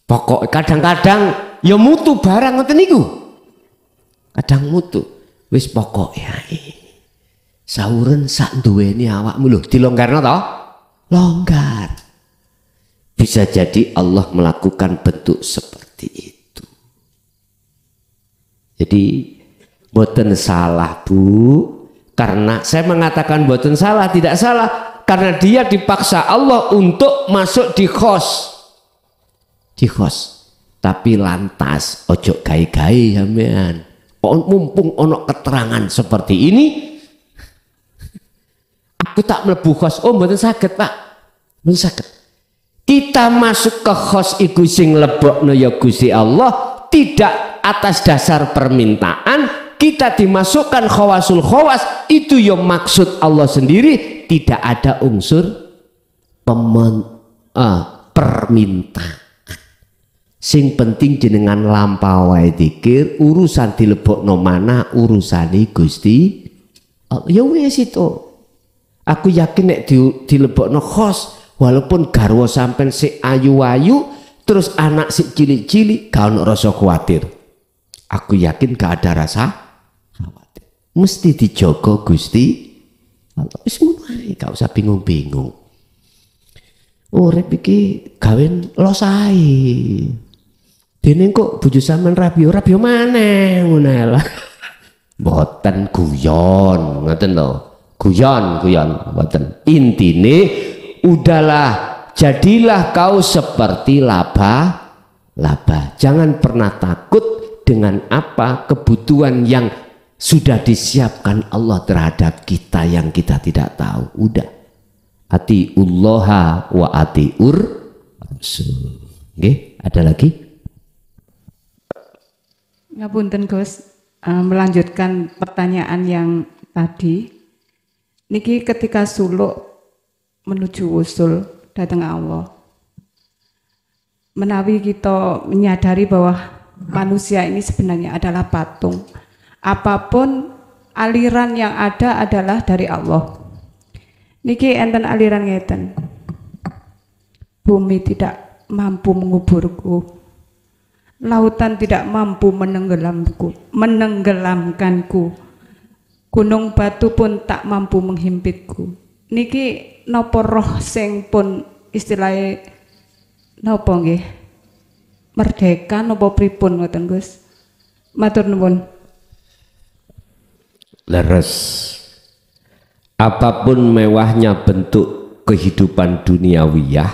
Pokok kadang-kadang ya mutu barang ngoten niku. Kadang mutu. Wis pokoke ae. Sauren sak duweni awakmu lho, dilonggarno to? Longgar. Bisa jadi Allah melakukan bentuk seperti itu. Jadi boten salah Bu, karena saya mengatakan boten salah, tidak salah karena dia dipaksa Allah untuk masuk di khos. Tapi lantas ojo gai-gai sampean. Mumpung ono keterangan seperti ini, aku tak mlebu khos. Oh mboten saged Pak. Mboten saged. Kita masuk ke khos iku sing lebokno ya Gusti Allah, tidak atas dasar permintaan, kita dimasukkan khawasul khawas, itu ya maksud Allah sendiri, tidak ada unsur permintaan. Sing penting jenengan lampawai dikir, urusan dilebokno mana urusane Gusti Allah. Ya wis itu. Aku yakin nek dilebokno khos, walaupun garwa sampean si ayu-ayu, terus anak si cilik-cilik, gak ono rasa khawatir. Aku yakin gak ada rasa khawatir. Mesti dijogo Gusti Allah. Wis ngono ae, gak usah bingung-bingung. Urip iki gawen los ae. Dene kok bojo sampean rabio maneh ngono lho. Mboten guyon, ngoten lho. Guyon mboten. Intine udahlah, jadilah kau seperti laba. Jangan pernah takut dengan apa kebutuhan yang sudah disiapkan Allah terhadap kita yang kita tidak tahu. Udah. Atiullaha wa atiur rasul. Nggih, ada lagi? Ngapunten Gus, melanjutkan pertanyaan yang tadi. Niki ketika suluk menuju usul datang Allah, menawi kita menyadari bahwa manusia ini sebenarnya adalah patung. Apapun aliran yang ada adalah dari Allah. Niki enten aliran ngeten. Bumi tidak mampu menguburku. Lautan tidak mampu menenggelamkanku. Gunung batu pun tak mampu menghimpitku. Niki nopo roh sing pun istilahnya nopo nggih? Merdeka nopo pripun ngoten Gus? Matur nuwun. Leres. Apapun mewahnya bentuk kehidupan duniawiyah,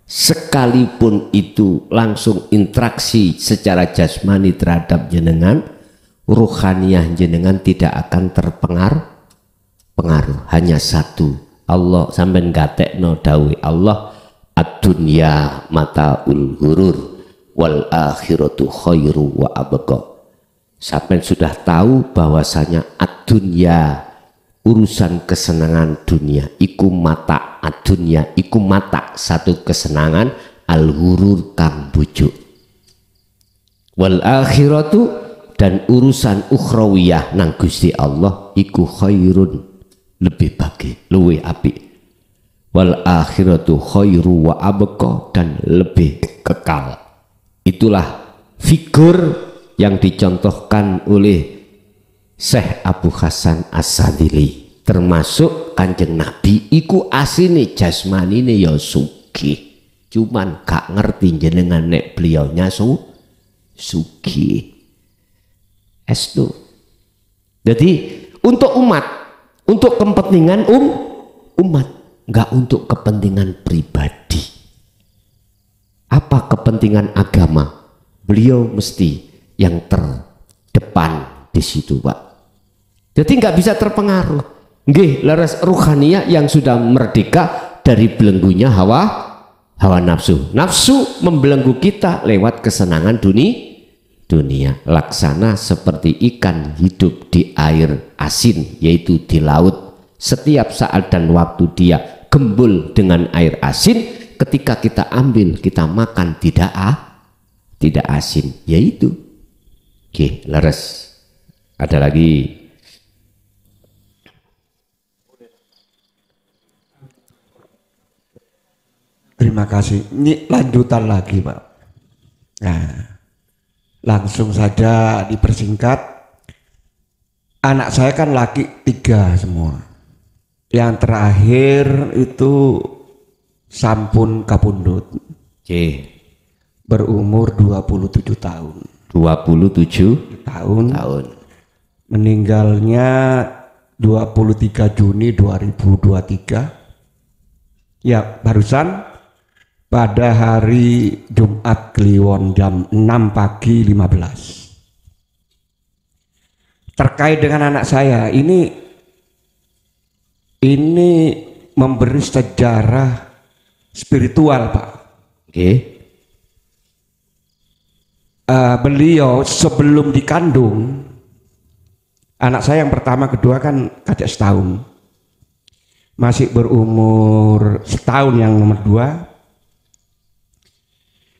sekalipun itu langsung interaksi secara jasmani terhadap jenengan, ruhaniyah jenengan tidak akan terpengaruh. Hanya satu, Allah sampean gatekno dawuh Allah, ad-dunya mataul ghurur wal akhiratu khairu wa abqa. Sampean sudah tahu bahwasanya ad-dunya, urusan kesenangan dunia iku mata, ad-dunya iku mata, satu kesenangan, al-ghurur kang bujuk, wal akhiratu, dan urusan ukhrawiyah nang Gusti Allah iku khairun, lebih bagi, luwih apik, wal akhiratu khairu wa abqa, dan lebih kekal. Itulah figur yang dicontohkan oleh Syekh Abu Hasan As-Sadili, termasuk Kanjeng Nabi iku asine jasmanine ya sugih, cuman gak ngerti jenengan nek beliaunya sugih. Estu. Jadi untuk umat, untuk kepentingan umat, nggak untuk kepentingan pribadi. Apa kepentingan agama? Beliau mesti yang terdepan di situ, Pak. Jadi nggak bisa terpengaruh. Nggih, leres ruhania yang sudah merdeka dari belenggunya hawa nafsu. Nafsu membelenggu kita lewat kesenangan dunia. Laksana seperti ikan hidup di air asin, yaitu di laut. Setiap saat dan waktu dia gembul dengan air asin, ketika kita ambil, kita makan tidak asin, yaitu. Oke, leres. Ada lagi. Terima kasih. Ini lanjutan lagi, Pak. Nah, langsung saja dipersingkat. Anak saya kan laki 3 semua. Yang terakhir itu sampun kapundhut. Oke. Berumur 27 tahun. 27 tahun. Meninggalnya 23 Juni 2023. Ya, barusan pada hari Jumat Kliwon jam 6 pagi 15. Terkait dengan anak saya, ini memberi sejarah spiritual, Pak. Oke. Beliau sebelum dikandung, anak saya yang pertama kedua kan kakek setahun, masih berumur setahun yang nomor 2.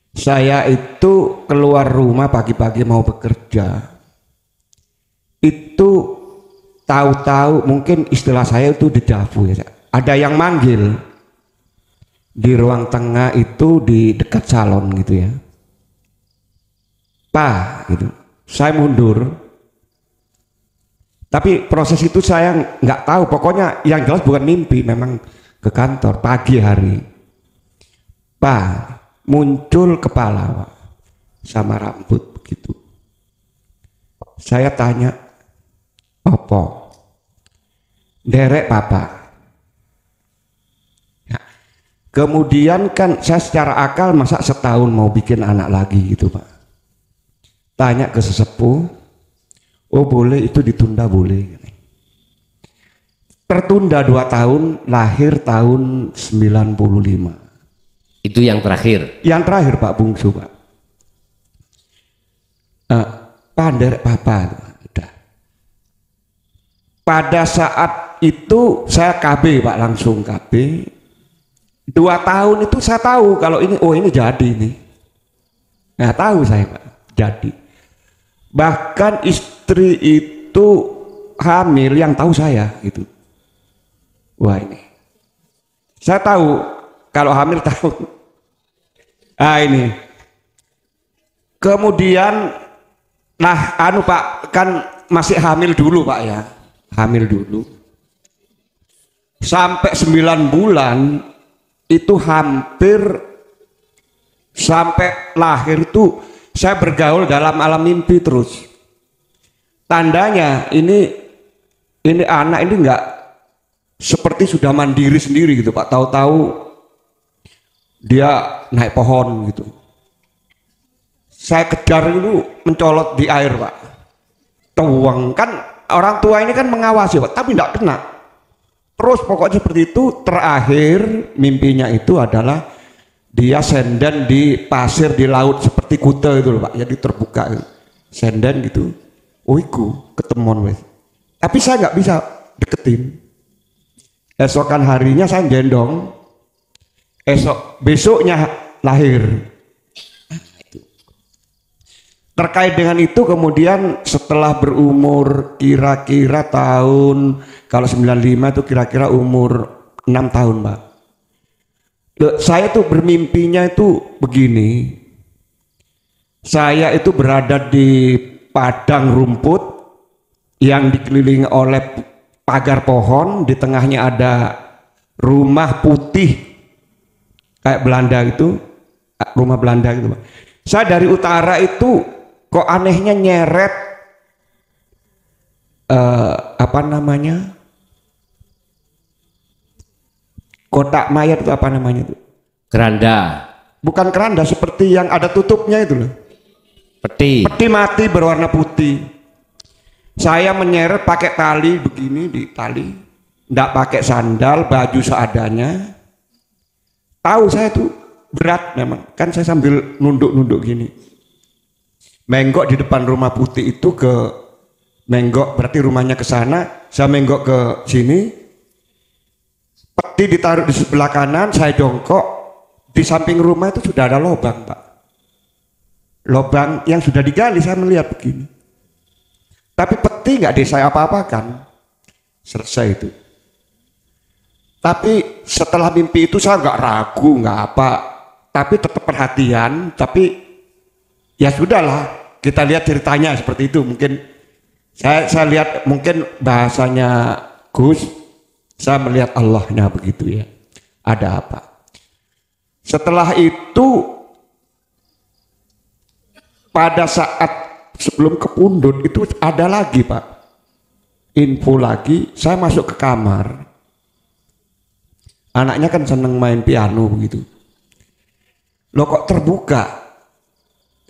Saya itu keluar rumah pagi-pagi mau bekerja, itu tahu-tahu mungkin istilah saya itu dejavu ya, ada yang manggil di ruang tengah itu di dekat salon gitu ya, Pak gitu. Saya mundur, tapi proses itu saya nggak tahu, pokoknya yang jelas bukan mimpi, memang ke kantor pagi hari. Pak, muncul kepala, Pak, sama rambut begitu. Saya tanya, apa? Derek Papa. Nah, kemudian kan saya secara akal masa setahun mau bikin anak lagi gitu, Pak. Tanya ke sesepuh, oh boleh, itu ditunda boleh. Tertunda 2 tahun, lahir tahun 95. Itu yang terakhir. Yang terakhir Pak bungsu, Pak. Derek Papa. Udah. Pada saat itu saya KB, Pak, langsung KB. 2 tahun itu saya tahu kalau ini, oh ini jadi ini. Nah tahu saya, Pak, jadi. Bahkan istri itu hamil yang tahu saya gitu. Wah ini. Saya tahu kalau hamil tahu. Ini. Kemudian Pak, kan masih hamil dulu, Pak ya. Hamil dulu. Sampai 9 bulan itu hampir sampai lahir itu saya bergaul dalam alam mimpi terus. Tandanya ini anak ini enggak seperti sudah mandiri sendiri gitu, Pak. Tahu-tahu dia naik pohon gitu. Saya kejar itu mencolot di air, Pak. Tuang, kan orang tua ini kan mengawasi, Pak, tapi tidak kena. Terus pokoknya seperti itu. Terakhir mimpinya itu adalah dia senden di pasir di laut seperti Kuta itu loh, Pak. Jadi terbuka gitu. Senden gitu. Oh iku ketemuan wes. Tapi saya nggak bisa deketin. Esokan harinya saya gendong. Besoknya lahir. Terkait dengan itu kemudian setelah berumur kira-kira tahun, kalau 95 itu kira-kira umur 6 tahun, Pak. Saya tuh bermimpinya itu begini. Saya itu berada di padang rumput yang dikelilingi oleh pagar pohon, di tengahnya ada rumah putih kayak Belanda gitu, rumah Belanda gitu, Pak. Saya dari utara itu kok anehnya nyeret kotak mayat itu, apa namanya itu? Keranda. Bukan keranda, seperti yang ada tutupnya itu loh. Peti. Peti mati berwarna putih. Saya menyeret pakai tali begini, di tali nggak pakai sandal, baju seadanya. Tahu saya tuh berat memang, kan saya sambil nunduk-nunduk gini. Menggok di depan rumah putih itu ke menggok, berarti rumahnya ke sana, saya menggok ke sini. Peti ditaruh di sebelah kanan, saya jongkok, di samping rumah itu sudah ada lubang, Pak. Lubang yang sudah digali, saya melihat begini. Tapi peti nggak saya apa-apakan, selesai itu. Tapi setelah mimpi itu saya nggak ragu, nggak apa, tapi tetap perhatian. Tapi ya sudahlah, kita lihat ceritanya seperti itu. Mungkin saya lihat mungkin bahasanya Gus, saya melihat Allahnya begitu ya. Ada apa? Setelah itu pada saat sebelum ke pundut itu ada lagi, Pak, info lagi. Saya masuk ke kamar, anaknya kan seneng main piano begitu. Loh kok terbuka?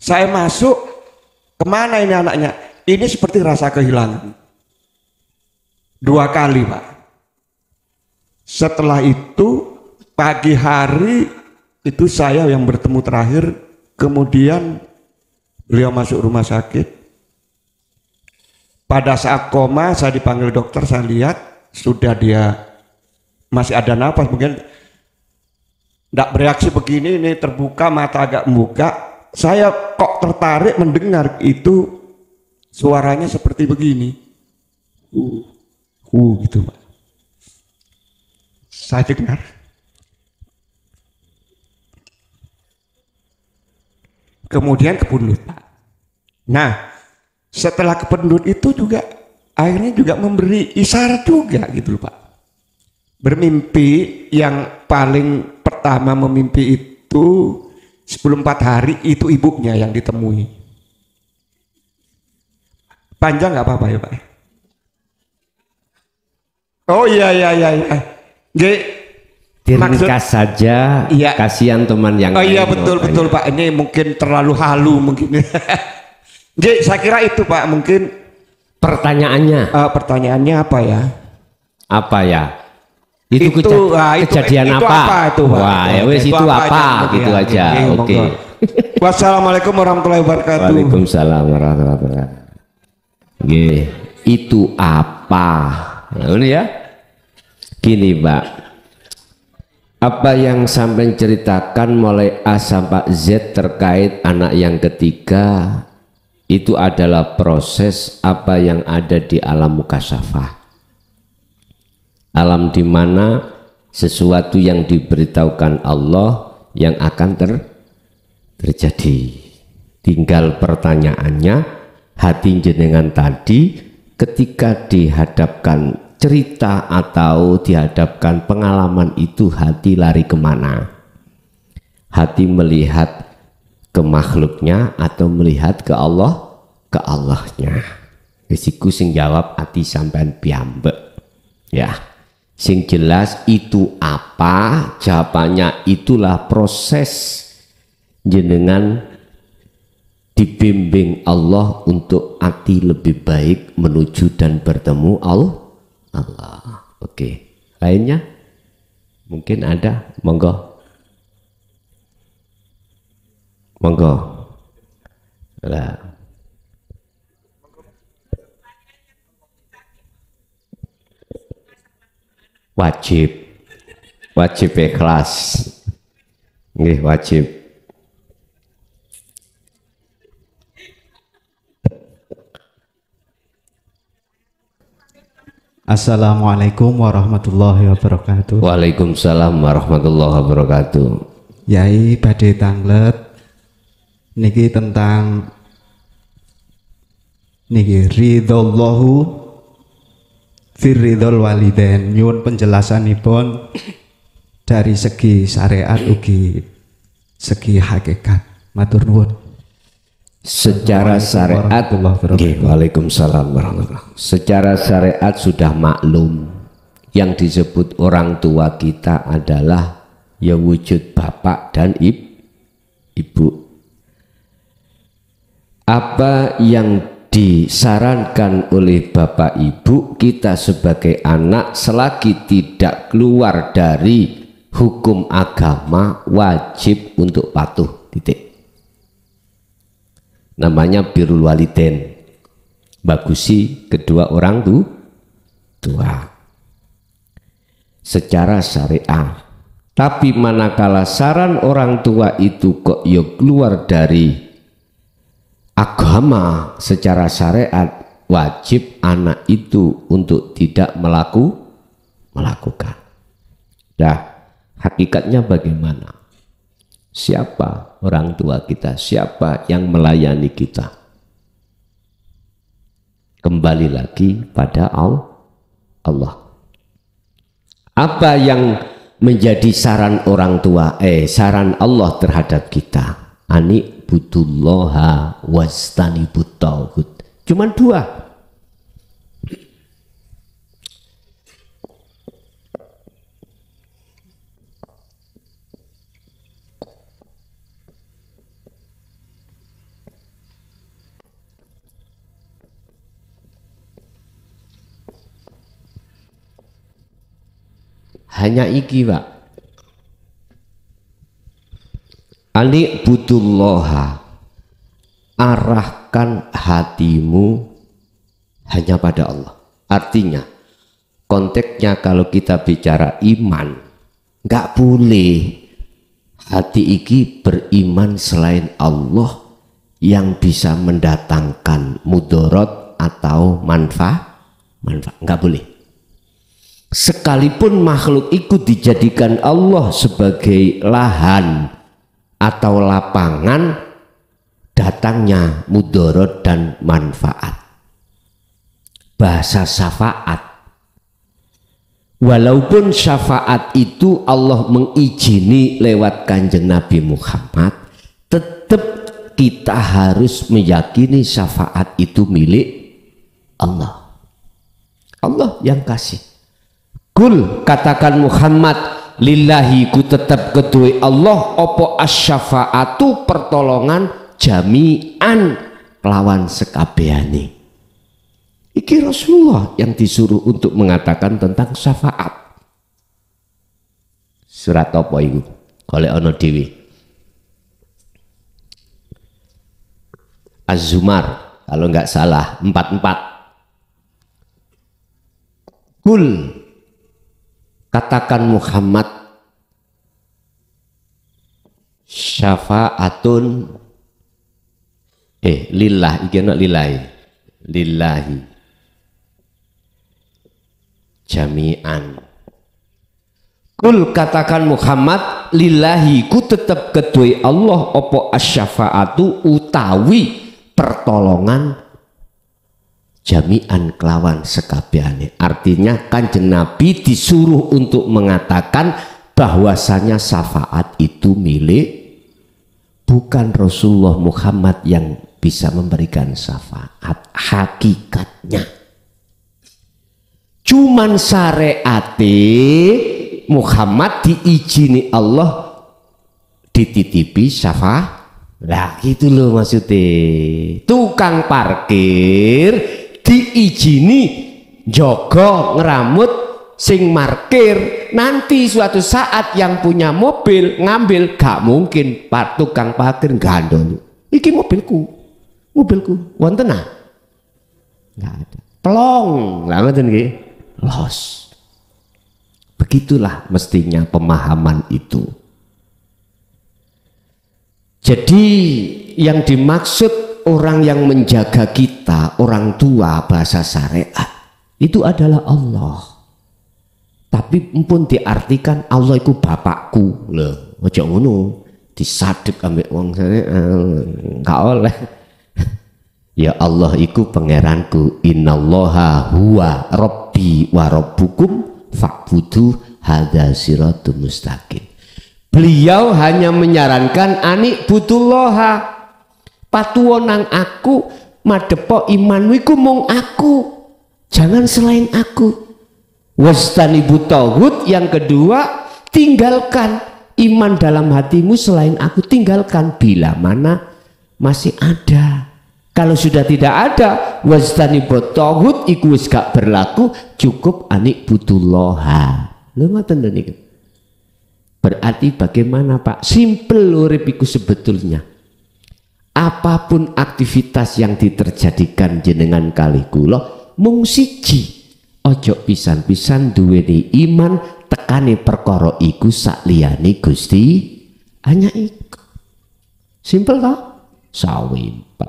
Saya masuk, kemana ini anaknya? Ini seperti rasa kehilangan. 2 kali, Pak. Setelah itu pagi hari itu saya yang bertemu terakhir, kemudian beliau masuk rumah sakit. Pada saat koma saya dipanggil dokter, saya lihat sudah dia masih ada nafas, mungkin tidak bereaksi begini, ini terbuka, mata agak membuka. Saya kok tertarik mendengar itu suaranya seperti begini. Gitu, Pak. Saya dengar. Kemudian ke pundut, Pak. Nah, setelah ke pundut itu juga akhirnya juga memberi isyarat juga gitu loh, Pak. Bermimpi yang paling pertama memimpi itu 14 hari itu ibunya yang ditemui. Panjang nggak apa-apa ya, Pak? Oh iya. Diringkas saja, iya. Kasihan teman yang oh iya lain. betul Pak, ini mungkin terlalu halu mungkin. Jadi saya kira itu, Pak, mungkin pertanyaannya. Pertanyaannya apa ya? Apa ya? Itu kejadian itu apa? Itu, Pak? Wah, ya wes itu apa? Gitu aja. Oke. Wassalamualaikum warahmatullahi wabarakatuh. Waalaikumsalam warahmatullahi wabarakatuh. Oke, itu apa? Nah, ini ya. Gini, Pak. Apa yang sampai ceritakan mulai A sampai Z terkait anak yang ketiga itu adalah proses apa yang ada di alam mukasyafah. Alam di mana sesuatu yang diberitahukan Allah yang akan terjadi. Tinggal pertanyaannya, hati jenengan tadi ketika dihadapkan cerita atau dihadapkan pengalaman itu, hati lari kemana? Hati melihat ke makhluknya atau melihat ke Allah? Ke Allahnya. Isiku sing jawab hati sampean piyambek. Ya, sing jelas itu apa? Jawabannya itulah proses jenengan dibimbing Allah untuk hati lebih baik menuju dan bertemu Allah. Oke. Lainnya mungkin ada, monggo. Lah. Wajib ikhlas. Nggih, wajib. Assalamualaikum warahmatullahi wabarakatuh. Waalaikumsalam warahmatullahi wabarakatuh. Yai badhe tanglet niki tentang niki ridhollahu firridhol walidain, nyuwun penjelasanipun dari segi syariat ugi segi hakikat. Matur nuwun. Secara syariat, waalaikumsalam warahmatullahi. Secara syariat sudah maklum, yang disebut orang tua kita adalah ya wujud bapak dan ibu. Apa yang disarankan oleh Bapak Ibu, kita sebagai anak selagi tidak keluar dari hukum agama wajib untuk patuh, titik. Namanya birrul walidain, bagusi kedua orang tua secara syariah. Tapi manakala saran orang tua itu kok ya keluar dari agama secara syariat, wajib anak itu untuk tidak melakukan. Nah, hakikatnya bagaimana? Siapa orang tua kita? Siapa yang melayani kita? Kembali lagi pada Allah. Apa yang menjadi saran orang tua, saran Allah terhadap kita? Ani butullaha wastanibut tauhid. Cuman dua. Hanya iki, Pak. Ani butullaha, arahkan hatimu hanya pada Allah. Artinya konteksnya kalau kita bicara iman, nggak boleh hati iki beriman selain Allah yang bisa mendatangkan mudarat atau manfaat, nggak boleh. Sekalipun makhluk itu dijadikan Allah sebagai lahan atau lapangan datangnya mudarat dan manfaat. Bahasa syafaat. Walaupun syafaat itu Allah mengizini lewat Kanjeng Nabi Muhammad, tetap kita harus meyakini syafaat itu milik Allah. Allah yang kasih. Kul, katakan Muhammad, lillahi ku tetap kedua Allah opo asyafaatu pertolongan jami'an lawan sekabehane. Iki Rasulullah yang disuruh untuk mengatakan tentang syafaat. Surat apa itu? Oleh ono dewi. Az-Zumar kalau nggak salah 44. Kul, katakan Muhammad, syafaatun lillah, iki ana lillahi jami'an. Kul, katakan Muhammad, lillahi ku tetap kedue Allah opo asyafaatu utawi pertolongan jami'an kelawan sekabehane. Artinya Kanjeng Nabi disuruh untuk mengatakan bahwasanya syafaat itu milik bukan Rasulullah Muhammad yang bisa memberikan syafaat. Hakikatnya cuman syariate Muhammad diizini Allah dititipi syafaat. Lah gitu loh maksudnya. Tukang parkir diizini jogo ngeramut sing markir, nanti suatu saat yang punya mobil ngambil, gak mungkin pak tukang parkir gandol iki mobilku wonten ah nggak ada, pelong lah ngoten nggih, los. Begitulah mestinya pemahaman itu. Jadi yang dimaksud orang yang menjaga kita, orang tua bahasa syariat, itu adalah Allah. Tapi pun diartikan Allah itu bapakku. Loh, ojo ngono, disadek ambek wong enggak oleh. Ya Allah iku pangeranku, innallaha huwa rabbi wa rabbukum fa'budu hadza siratum mustaqim. Beliau hanya menyarankan anik butullaha, patuwo nang aku, madepo imanmu iku mung aku, jangan selain aku. Wastanibu tauhid, yang kedua tinggalkan iman dalam hatimu selain aku, tinggalkan bila mana masih ada. Kalau sudah tidak ada wajtanibut taghut iku wis gak berlaku, cukup anik butullaha. Lho ngoten lho niku. Berarti bagaimana Pak? Simple urip iku sebetulnya. Apapun aktivitas yang diterjadikan jenengan kali kula mung siji. Ojo pisan-pisan duweni iman tekane perkara iku sak liyane Gusti hanya iku. Simple toh? Sawimpel.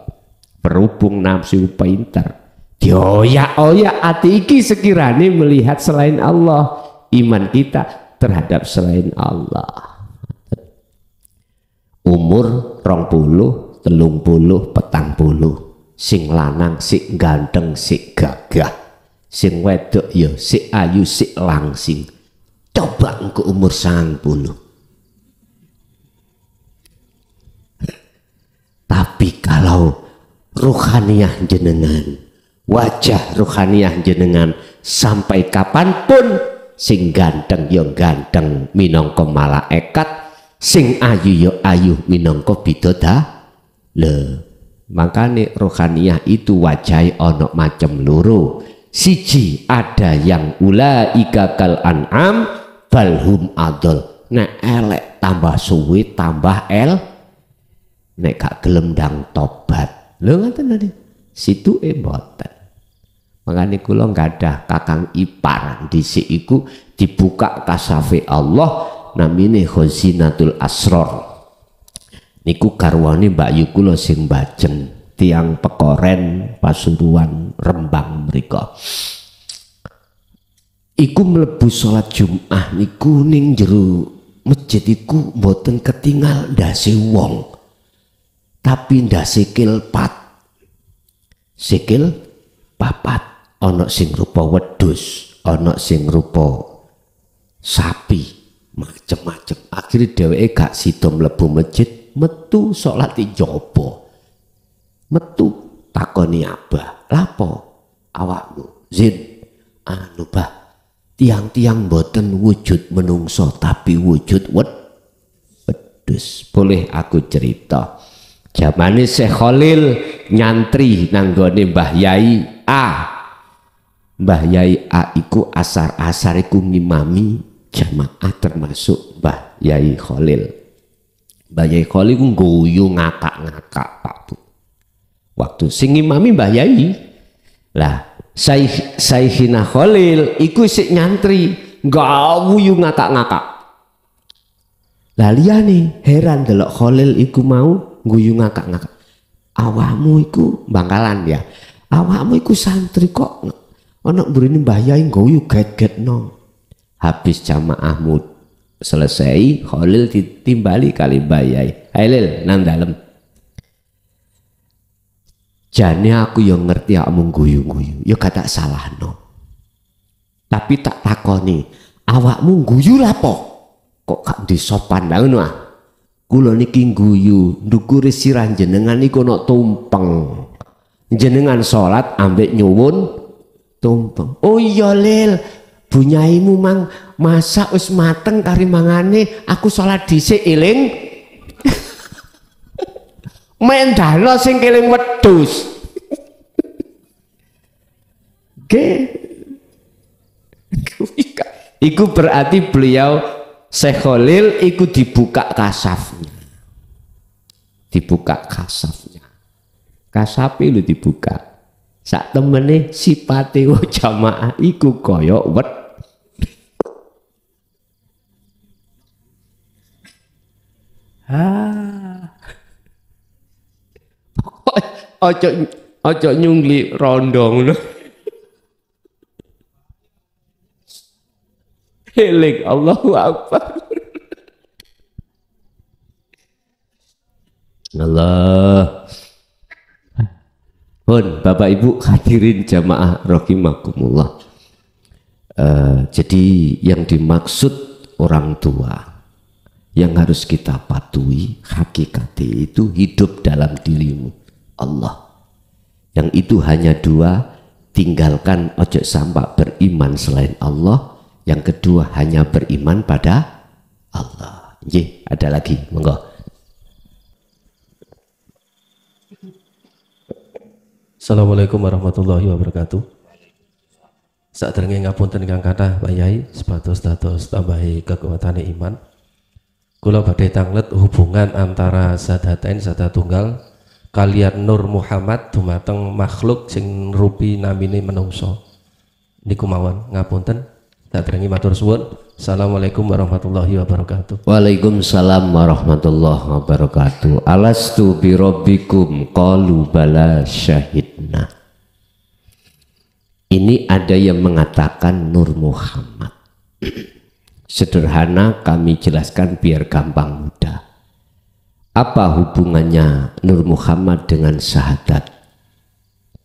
Berhubung nafsu pinter. Dioyak-oyak ati iki sekiranya melihat selain Allah. Iman kita terhadap selain Allah. Umur 20, 30, 40, sing lanang sik ganteng sik gagah, sing wedok ya sik ayu sik langsing. Coba engko umur 90. Tapi kalau ruhaniyah jenengan, wajah ruhaniyah jenengan sampai kapanpun sing ganteng ya ganteng minangka malaikat, sing ayu ya ayu minangka bidodha. Makane rohaniyah itu wajah ono macam loro. Siji ada yang ulaika kal an'am balhum adol. Nek elek tambah suwe tambah nek gak gelem ndang tobat. Lho ngoten lho. Situ mboten. Makane kula gadah kakang ipar dhisik iku dibuka kasafe Allah namine Khazinatul Asrar. Niku garwane Mbak Yu kula sing Bajeng, tiang Pekoren Pasuruan Rembang mriku. Iku mlebu salat Jumat niku ning jero masjid iku mboten ketinggal ndase wong. Tapi ndase kilpat. Sikil papat, ana sing rupa wedhus, ana sing rupa sapi, macem-macem. Akhirnya dheweke gak sida mlebu masjid, metu salat njaba. Metu takoni abah, "Lapo awakmu?" "Zin, anu Bah, tiang-tiang boten wujud menungso tapi wujud wedhus." Boleh aku cerita? Jamane Syekh Khalil nyantri nanggone Mbah Yai A. Mbah Yai A iku asar-asar iku ngimami jamaah termasuk Mbah Yai Khalil. Mbah Yai Khalil iku ngguyu ngakak-ngakak Pak Bu. Waktu sing ngimami Mbah Yai. Lah Saikhina Khalil iku sik nyantri ngguyu ngakak-ngakak. Lah liyane heran delok Khalil iku mau guyu ngakak-ngakak. Awakmu iku Bangkalan ya. Awakmu iku santri kok ana mburine Mbah Yai guyu get-getno. Habis jamaahmu selesai, Khalil ditimbali kali Mbah Yai. "Halil nang dalem. Jane aku yang ngerti awakmu guyu-guyu, ya gak tak salahno. Tapi tak takoni, awakmu guyu lapo? Kok gak disopan ngono ah? Kula niki guyu, ndukure sirah jenengan iku ana tumpeng. Jenengan salat ambek nyuwun tumpeng." "Oh iya Lil, bunyaimu mang masak wis mateng kari mangane, aku salat dhisik eling." Mendalo sing keling wedhus. Iku berarti beliau Syekh Khalil iku dibuka kasafnya. Dibuka kasafnya. Kasape lu dibuka. Sak temene sipate jamaah iku kaya wet. Ojo nyungli rondong lho. Eling Allahu Akbar. Allah. Pun Bapak Ibu hadirin jamaah rahimakumullah. Jadi yang dimaksud orang tua yang harus kita patuhi hakikatnya itu hidup dalam dirimu Allah. Yang itu hanya dua, tinggalkan ojo sampai beriman selain Allah. Yang kedua hanya beriman pada Allah. Ada lagi, monggo. Assalamualaikum warahmatullahi wabarakatuh. Saat derenge ngapunten ingkang kathah Pak Yai, sepatus dados tambahi kekuatan iman. Kula badhe tanglet hubungan antara Sadatain Sada Tunggal kalian Nur Muhammad dumateng makhluk sing rupi namine menungso. Niku mawon ngapunten. Saat derenge matur suwun. Assalamualaikum warahmatullahi wabarakatuh. Waalaikumsalam warahmatullahi wabarakatuh. Alastu birabbikum qalu bala syahidna. Ini ada yang mengatakan Nur Muhammad. Sederhana kami jelaskan biar gampang mudah. Apa hubungannya Nur Muhammad dengan syahadat?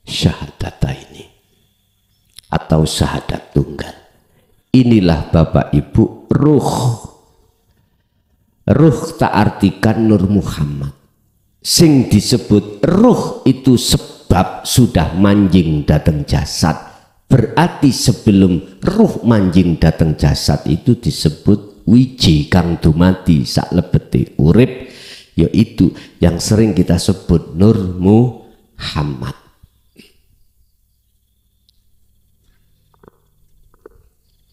Syahadata ini atau syahadat tunggal. Inilah Bapak Ibu ruh. Ruh tak artikan Nur Muhammad. Sing disebut ruh itu sebab sudah manjing datang jasad. Berarti sebelum ruh manjing datang jasad itu disebut wiji kang dumati sak lebeti urip, yaitu yang sering kita sebut Nur Muhammad.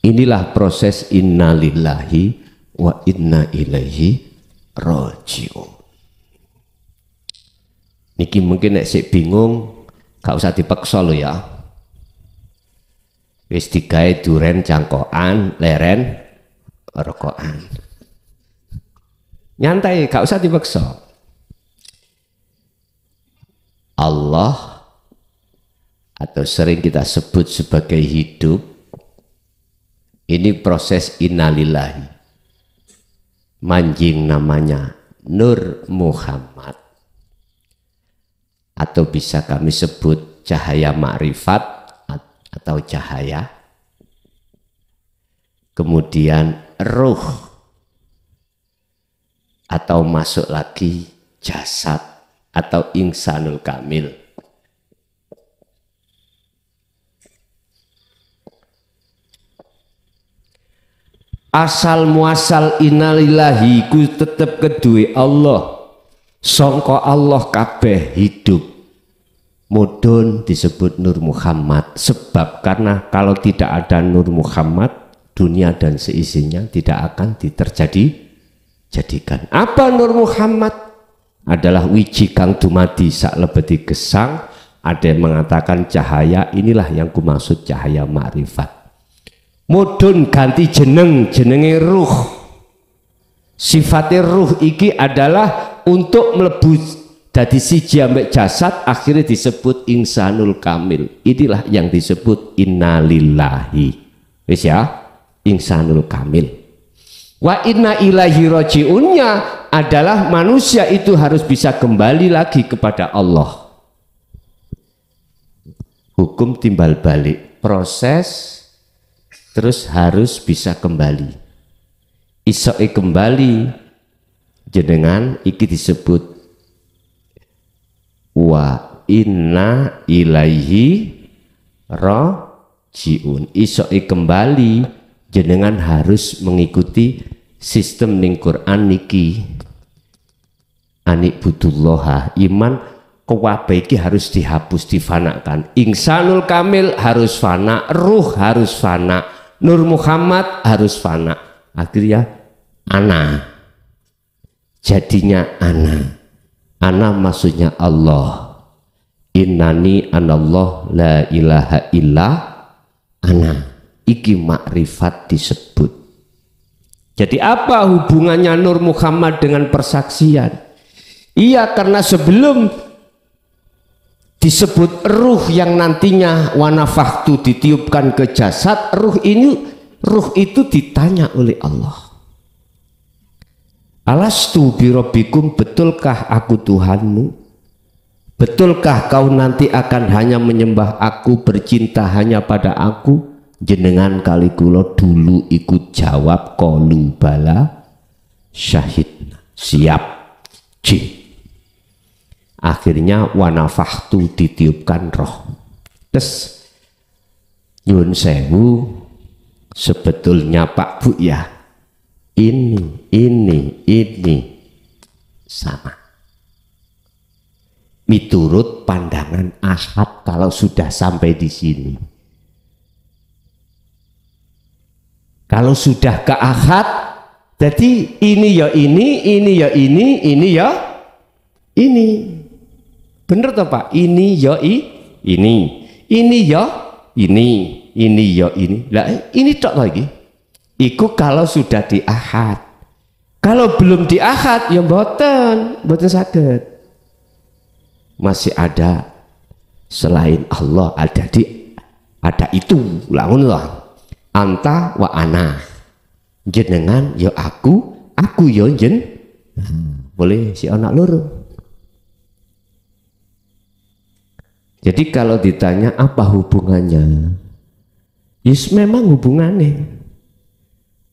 Inilah proses innalillahi wa inna ilaihi raji'un. Niki mungkin nek sik bingung gak usah dipaksa lo ya. Wis digawe duren cangkokan, leren rokokan. Nyantai, gak usah dipaksa. Allah atau sering kita sebut sebagai hidup. Ini proses innalillahi. Manjing namanya Nur Muhammad. Atau bisa kami sebut cahaya ma'rifat atau cahaya. Kemudian ruh. Atau masuk lagi jasad atau insanul kamil. Asal muasal innalillahi ku tetep kedue Allah. Sangka Allah kabeh hidup. Mudun disebut Nur Muhammad. Sebab karena kalau tidak ada Nur Muhammad, dunia dan seisinya tidak akan jadikan. Apa Nur Muhammad? Adalah wiji kang dumadi sak lebeti gesang. Ada yang mengatakan cahaya, inilah yang kumaksud cahaya ma'rifat. Mudun ganti jenenge ruh. Sifatnya ruh iki adalah untuk melebu dadi siji ambek jasad, akhirnya disebut insanul kamil. Inilah yang disebut innalillahi. Wis ya, insanul kamil. Wa inna ilaihi raji'unnya adalah manusia itu harus bisa kembali lagi kepada Allah. Hukum timbal balik, proses terus harus bisa kembali. Isoke kembali jenengan iki disebut wa inna ilaihi raji'un. Isoke kembali jenengan harus mengikuti sistem ning Quran niki. Anik butullaha, iman kabeh iki harus dihapus, difanakan. Insanul kamil harus fana, ruh harus fana, Nur Muhammad harus fana. Akhirnya ana. Jadinya ana. Ana maksudnya Allah. Innani anallah la ilaha illa ana. Iki makrifat disebut. Jadi apa hubungannya Nur Muhammad dengan persaksian? Iya, karena sebelum disebut ruh yang nantinya wanafahtu ditiupkan ke jasad, ruh itu ditanya oleh Allah. Alastu birabbikum, betulkah aku Tuhanmu? Betulkah kau nanti akan hanya menyembah aku, bercinta hanya pada aku? Jenengan kali kula dulu ikut jawab qalu bala syahidna. Siap. Jin. Akhirnya wanafahtu ditiupkan roh. Terus nyun sewu, sebetulnya Pak Bu ya, ini sama. miturut pandangan ahad kalau sudah sampai di sini. Kalau sudah ke ahad, jadi ini ya ini ya ini ya ini. Bener toh Pak? Ini ya ini ya ini ya ini. Lah ini tok lagi. Iku kalau sudah di ahad. Kalau belum di ahad ya mboten saged. Masih ada selain Allah, ada itu lamun lah. Anta wa ana. Jenengan ya aku ya boleh si anak loro. Jadi kalau ditanya apa hubungannya? Yes, memang hubungannya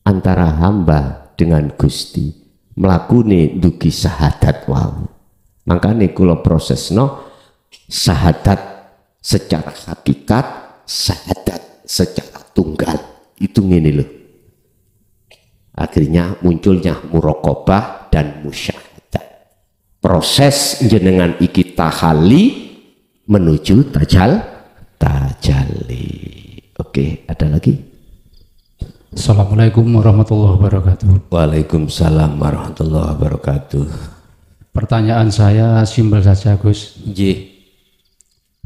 antara hamba dengan Gusti melakuni dugi sahadat wau. Makanya kula prosesno sahadat secara hakikat, sahadat secara tunggal. Itu ngene loh. Akhirnya munculnya muraqabah dan musyahadah. Proses jenengan iki tahali menuju tajalli. Oke, ada lagi? Assalamualaikum warahmatullahi wabarakatuh. Waalaikumsalam warahmatullahi wabarakatuh. Pertanyaan saya simpel saja, Gus.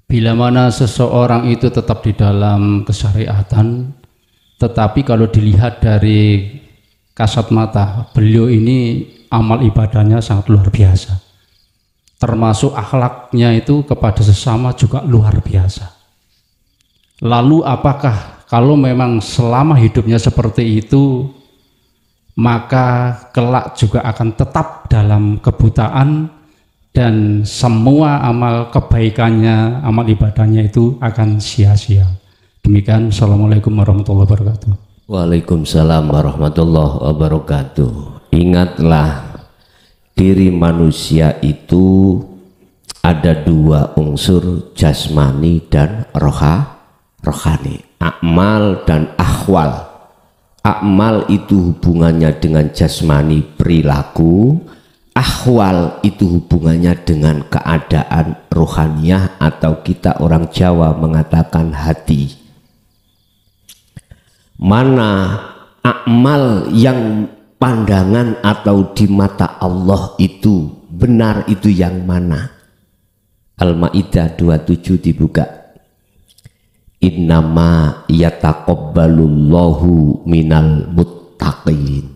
Bila mana seseorang itu tetap di dalam kesyariatan, tetapi kalau dilihat dari kasat mata, beliau ini amal ibadahnya sangat luar biasa. Termasuk akhlaknya itu kepada sesama juga luar biasa. Lalu apakah kalau memang selama hidupnya seperti itu, maka kelak juga akan tetap dalam kebutaan dan semua amal kebaikannya, amal ibadahnya itu akan sia-sia. Demikian, Assalamualaikum warahmatullahi wabarakatuh. Waalaikumsalam warahmatullahi wabarakatuh. Ingatlah, diri manusia itu ada dua unsur, jasmani dan rohani, akmal dan ahwal. Akmal itu hubungannya dengan jasmani, perilaku. Ahwal itu hubungannya dengan keadaan rohaniyah, atau kita orang Jawa mengatakan hati. Mana akmal yang pandangan atau di mata Allah itu benar, itu yang mana? Al-Maidah 27 dibuka. Innama yataqabbalullahu minal muttaqin.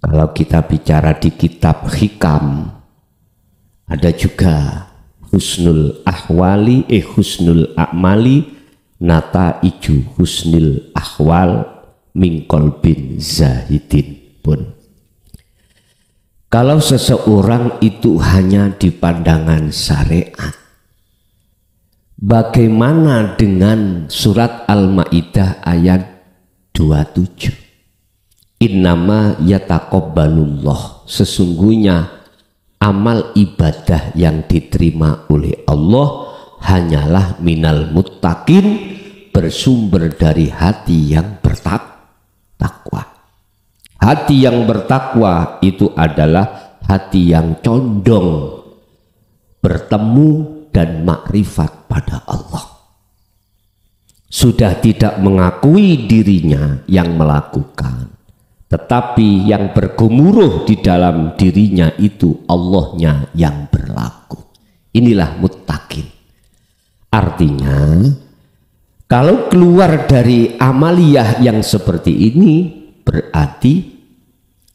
Kalau kita bicara di kitab Hikam, ada juga husnul ahwali, husnul a'mali, nataiju husnil ahwal min qalbin zahidin pun. Kalau seseorang itu hanya di pandangan syariat, bagaimana dengan surat Al-Maidah ayat 27? Innama yataqabbalullah, sesungguhnya amal ibadah yang diterima oleh Allah hanyalah minal muttaqin, bersumber dari hati yang bertakwa. Hati yang bertakwa itu adalah hati yang condong bertemu dan makrifat pada Allah. Sudah tidak mengakui dirinya yang melakukan, tetapi yang bergemuruh di dalam dirinya itu Allahnya yang berlaku. Inilah muttaqin. Artinya, kalau keluar dari amaliyah yang seperti ini, berarti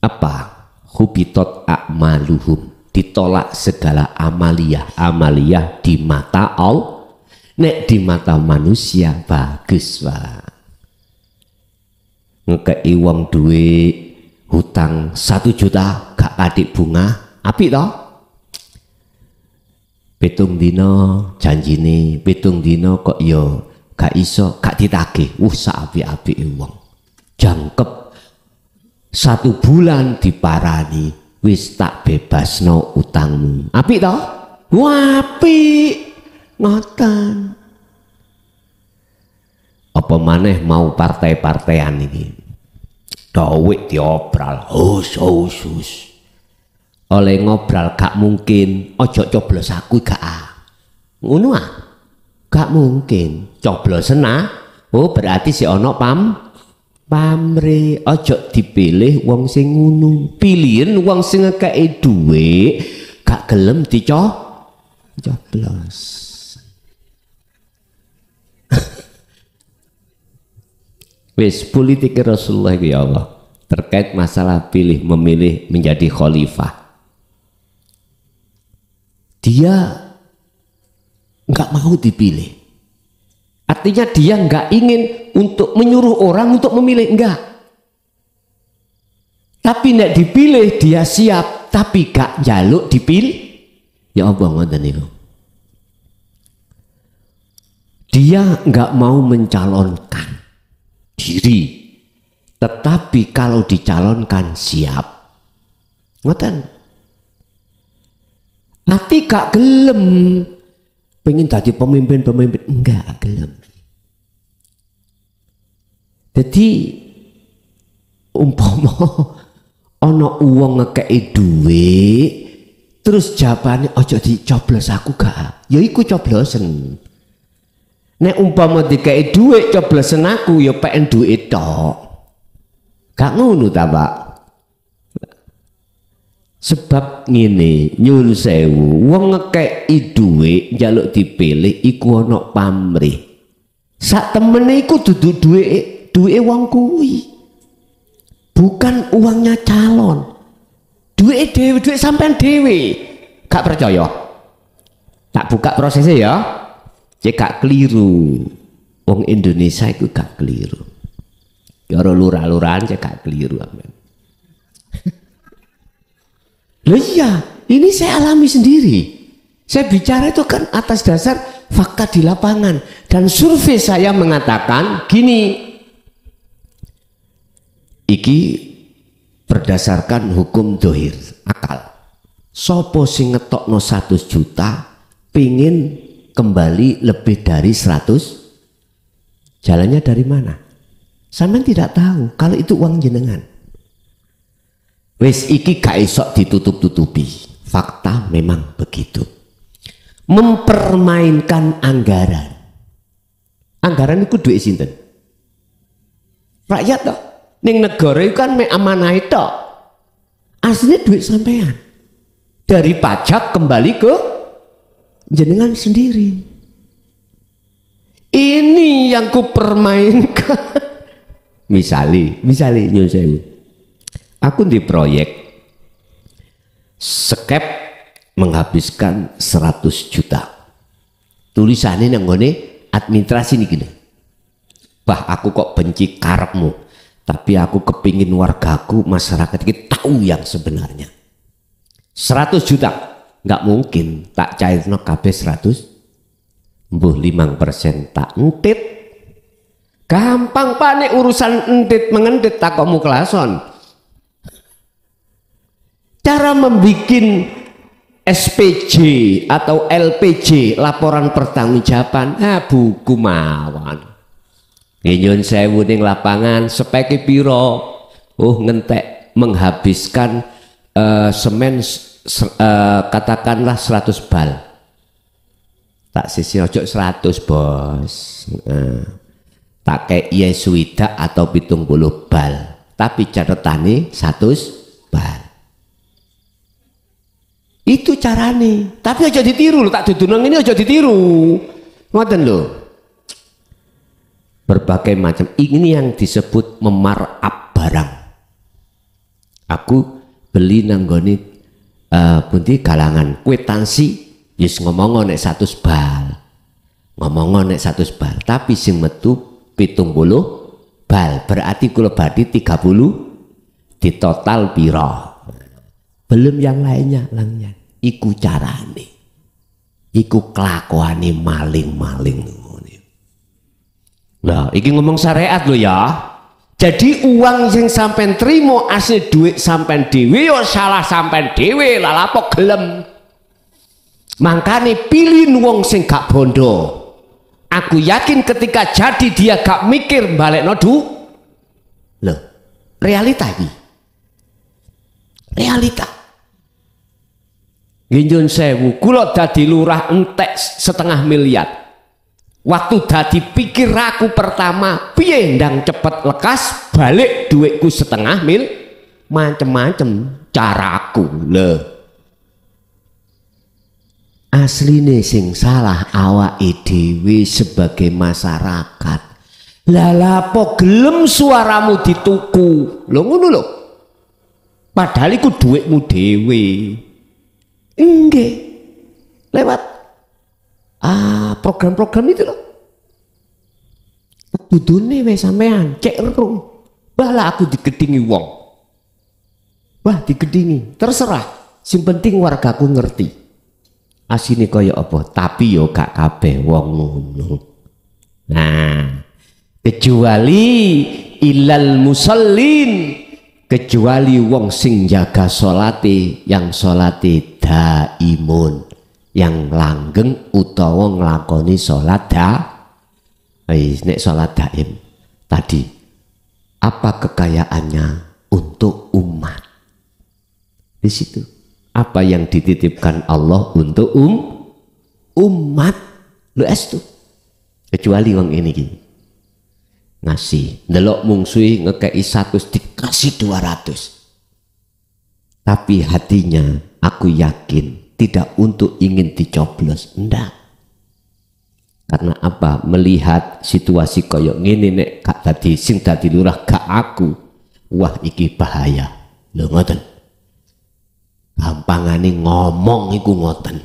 apa? Hubitot a'maluhum, ditolak segala amaliyah di mata Allah. Nek di mata manusia bagus, Pak. Ngekei wong duwe hutang 1 juta gak adik bunga, apik toh? Pitung dino janjine, pitung dino kok yo gak iso, gak ditagih. Sak apik-apike wong. Jangkep 1 bulan diparani, wis tak bebasno utangmu. Apik toh? Wah, apik. Ngoten. Apa maneh mau partai-partaian iki? Dawik diobral, hus. oleh ngobrol gak mungkin. Ojo coblos aku gak ngono gak mungkin. Coblosen oh berarti si ono pamre. Ojo dipilih wong sing ngono. Pilihin wong sing ngekeki dhuwit gak gelem coblos. Wis politik Rasulullah ya Allah terkait masalah pilih memilih menjadi khalifah. Dia nggak mau dipilih. Artinya dia nggak ingin untuk menyuruh orang untuk memilih, enggak. Tapi nggak dipilih dia siap, tapi gak jaluk dipilih. Ya Allah ngoten niku. Dia nggak mau mencalonkan diri, tetapi kalau dicalonkan siap. Ngoten. Nanti gak gelem pengen jadi pemimpin enggak gelem. Jadi umpama ana wong ngekeki dhuwit terus jawabane ojo dicoblos aku gak, ya iku coblosen. Nek umpama dikeki dhuwit coblosen aku ya pengen dhuwit tok. Gak ngono ta, Pak? Sebab ngene, nyun sewu, wong ngekeki dhuwit njaluk dipilih iku ana pamrih. Sak temene iku dudu duwike wong kuwi. Bukan uangnya calon. Duwike dhewe, duwik sampean dhewe. Gak percaya? Tak buka prosesnya ya. Cek gak keliru. Wong Indonesia iku gak keliru. Karo lurah-lurahan cek gak keliru amen. Loh iya, ini saya alami sendiri. Saya bicara itu kan atas dasar fakta di lapangan. Dan survei saya mengatakan gini. Iki berdasarkan hukum dohir, akal. Sopo sing ngetokno 100 juta pingin kembali lebih dari 100. Jalannya dari mana? Sampean tidak tahu kalau itu uang jenengan. Wes iki gak esok ditutup-tutupi. Fakta memang begitu. Mempermainkan anggaran. Anggaran itu duit sinten? Rakyat toh. Ning negara itu kan mek amanah itu. Aslinya duit sampean. Dari pajak kembali ke jenengan sendiri. Ini yang ku permainkan. Misali nyun sewu. Aku di proyek skep menghabiskan 100 juta. Tulisannya yang ngene administrasi nih gini. Bah aku kok benci karepmu, tapi aku kepingin wargaku masyarakat kita tahu yang sebenarnya. 100 juta nggak mungkin tak cairno kabeh 100. Mbuh 5% tak entit. Gampang Pak nek urusan entit mengentit tak kok muklason. Cara membuat SPJ atau LPJ laporan pertanggungjawaban buku mawon. Nyun sewu ning lapangan speke piro? Ngentek menghabiskan semen katakanlah 100 bal. Tak sisi ojo 100 bos. Tak kayak Yesuida atau 70 bal. Tapi catatane 100 bal. Itu carane, tapi aja ditiru loh, tak dudunang ini aja ditiru. Ngoten loh. Berbagai macam ini yang disebut memarkup barang. Aku beli nanggone pundi galangan kwitansi yes ngomong nek 100 bal. Ngomong nek 100 bal, tapi sing metu 70 bal. Berarti kula badhe 30 di total piro? Belum yang lainnya langnya. Iku carane. Iku kelakuane maling-maling. Lah, iki ngomong syariat lo ya. Jadi uang yang sampean trimo asli duit sampean dhewe yo salah sampean dhewe lah lapo gelem. Mangkane pilih wong sing gak bondo. Aku yakin ketika jadi dia gak mikir balekno du. Loh, realita iki. Realita. Nyun sewu, kula dadi lurah entek 1,5 miliar. Waktu dadi pikir aku pertama, piye ndang cepet lekas balik duitku 1,5 mil, macem-macem caraku le. Asline sing salah awake dhewe sebagai masyarakat. Lah lapo gelem suaramu dituku? Lho ngono lho. Padahal iku duitmu dhewe. Nggih. Lewat program-program itu loh. Dudune wis sampean cek ero. Bala aku digedingi wong. Wah, digedingi. Terserah. Sing penting wargaku ngerti. Asine kaya apa? Tapi yo gak kabeh wong ngono. Nah, kecuali ilal musallin, kecuali wong sing jaga salate, yang salate daimun, yang langgeng utawa nglakoni salat nek salat daim tadi apa kekayaannya untuk umat. Di situ apa yang dititipkan Allah untuk umat lu estu. Kecuali wong ini gini ngasih ndelok mungsuhi ngekei 100 dikasih 200, tapi hatinya aku yakin tidak untuk ingin dicoblos, enggak. Karena apa? Melihat situasi koyok ngene nek gak dadi sing dadi lurah gak aku, wah iki bahaya lho ngoten. Gampangane ngomong iku ngoten,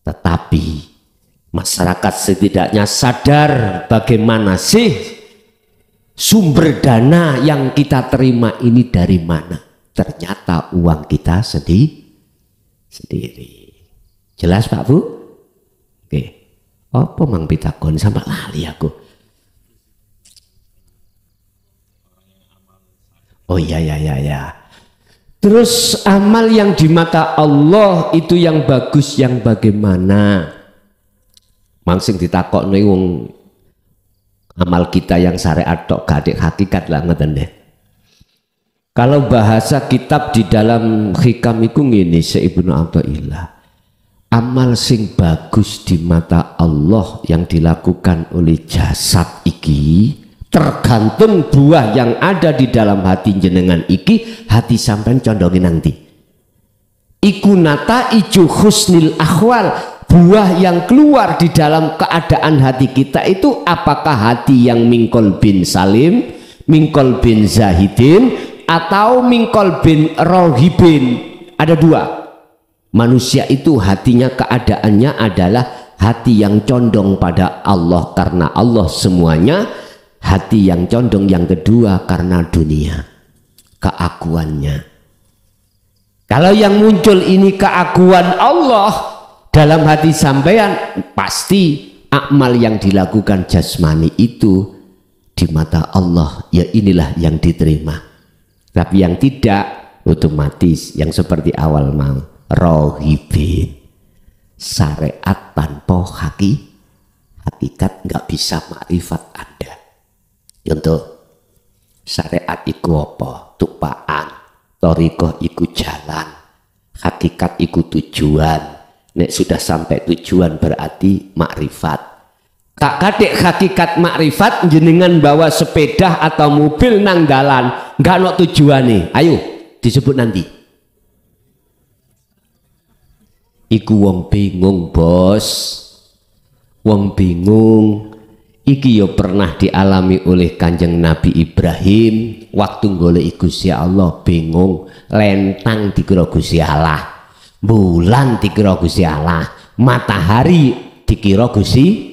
tetapi masyarakat setidaknya sadar bagaimana sih sumber dana yang kita terima ini dari mana. Ternyata uang kita sendiri. Jelas Pak Bu? Oke. Apa mang pitakon sampai lali aku. Oh ya. Terus amal yang di mata Allah itu yang bagus yang bagaimana? Mangsing ditakokno wong amal kita yang syariat tok gak hakikat lah ngoten deh. Kalau bahasa kitab di dalam hikam iku ngene Ibnu Athaillah. Amal sing bagus di mata Allah yang dilakukan oleh jasad iki tergantung buah yang ada di dalam hati jenengan iki, hati sampean condongin nanti. Iku nata iju husnil akhwal, buah yang keluar di dalam keadaan hati kita itu apakah hati yang mingkol bin salim, mingkol bin zahidin, atau mingkol bin rohibin. Ada dua. Manusia itu hatinya keadaannya adalah hati yang condong pada Allah karena Allah semuanya, hati yang condong yang kedua karena dunia, keakuannya. Kalau yang muncul ini keakuan Allah dalam hati sampean, pasti amal yang dilakukan jasmani itu di mata Allah ya inilah yang diterima. Tapi yang tidak otomatis yang seperti awal mau rohibin, syariat tanpa hakikat nggak bisa makrifat Anda. Contoh syariat iku apa? Tupaan, thariqah iku jalan, hakikat iku tujuan. Nek sudah sampai tujuan berarti makrifat. Tak kadek hakikat makrifat jenengan bawa sepeda atau mobil nang dalan nggak no tujuane. Ayo disebut nanti. Iku wong bingung bos, wong bingung. Iki yo pernah dialami oleh Kanjeng Nabi Ibrahim waktu golek Gusti Allah, bingung. Lentang dikira Gusti Allah, bulan dikira Gusti Allah, matahari dikira Gusti.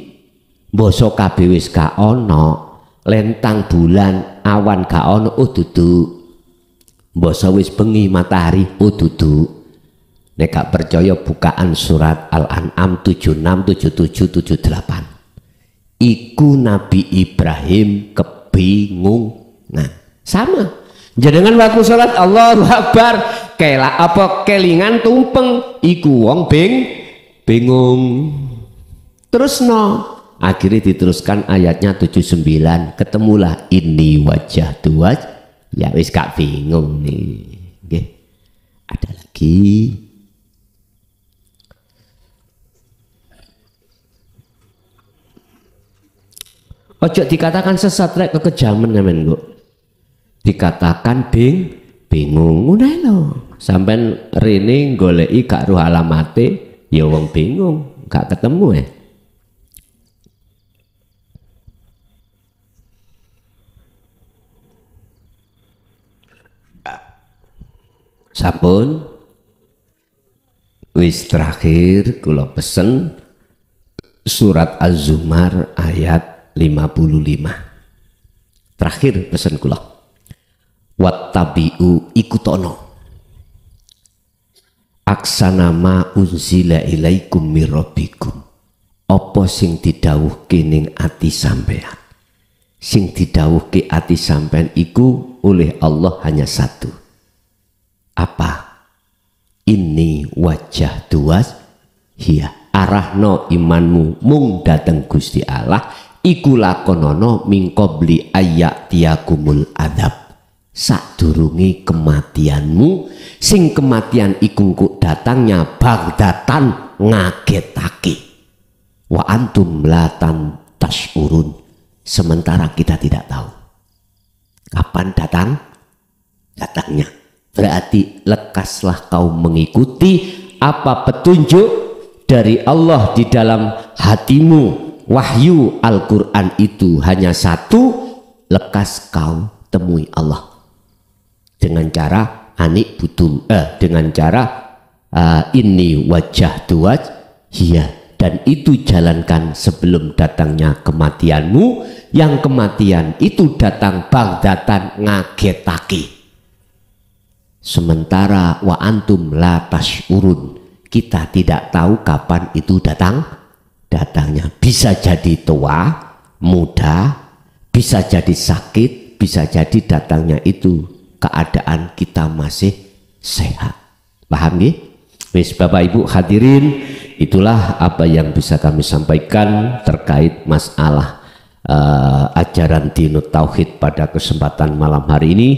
Basa kabeh wis gak ono, lentang bulan awan gak ono, oh dudu. Basa wis bengi matahari, oh dudu. Nek gak percaya bukaan surat Al-An'am 76, 77, 78. Iku Nabi Ibrahim kebingungan. Sama. Jenengan waktu salat Allahu Akbar kela apa kelingan tumpeng iku wong bingung. Terus no. Akhirnya diteruskan ayatnya 79, ketemulah ini wajah dua. Ya wis gak bingung nih. Oke. Ada lagi. Ojo dikatakan sesat rek kekejaman men kok. Dikatakan bingung ngono lho. Sampean rene goleki gak roh alamate ya wong bingung, gak ketemu Sampun wis terakhir kula pesen surat Az-Zumar ayat 55. Terakhir pesen kula. Wattabi'u ikutono aksana ma unzila ilaikum mir rabbikum. Apa sing didhawuhke ning ati sampean. Sing didhawuhke ati sampean iku oleh Allah hanya satu. Apa? Ini wajah tuas hiya arahno imanmu mung dateng Gusti Allah iku lakonono min qabli ayyatiyakumul adzab. Sadurunge kematianmu sing kematian iku kok datangnya bagdatan ngagetake wa antum latan tasyurun sementara kita tidak tahu kapan datangnya. Berarti lekaslah kau mengikuti apa petunjuk dari Allah di dalam hatimu. Wahyu Al-Quran itu hanya satu, lekas kau temui Allah dengan cara anik butul dengan cara ini wajah tuaj hiya, dan itu jalankan sebelum datangnya kematianmu, yang kematian itu datang bagdatan ngagetake. Sementara wa antum la tasyurun, kita tidak tahu kapan itu datangnya. Bisa jadi tua, muda, bisa jadi sakit, bisa jadi datangnya itu keadaan kita masih sehat. Paham ya? Wis Bapak Ibu hadirin, itulah apa yang bisa kami sampaikan terkait masalah ajaran Dinut Tauhid pada kesempatan malam hari ini.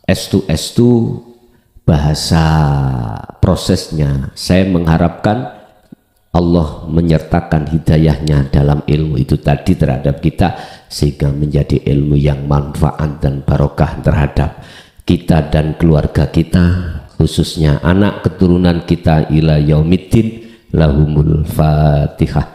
Estu bahasa prosesnya, saya mengharapkan Allah menyertakan hidayahnya dalam ilmu itu tadi terhadap kita, sehingga menjadi ilmu yang manfaat dan barokah terhadap kita dan keluarga kita, khususnya anak keturunan kita ila yaumiddin. Lahumul Fatihah.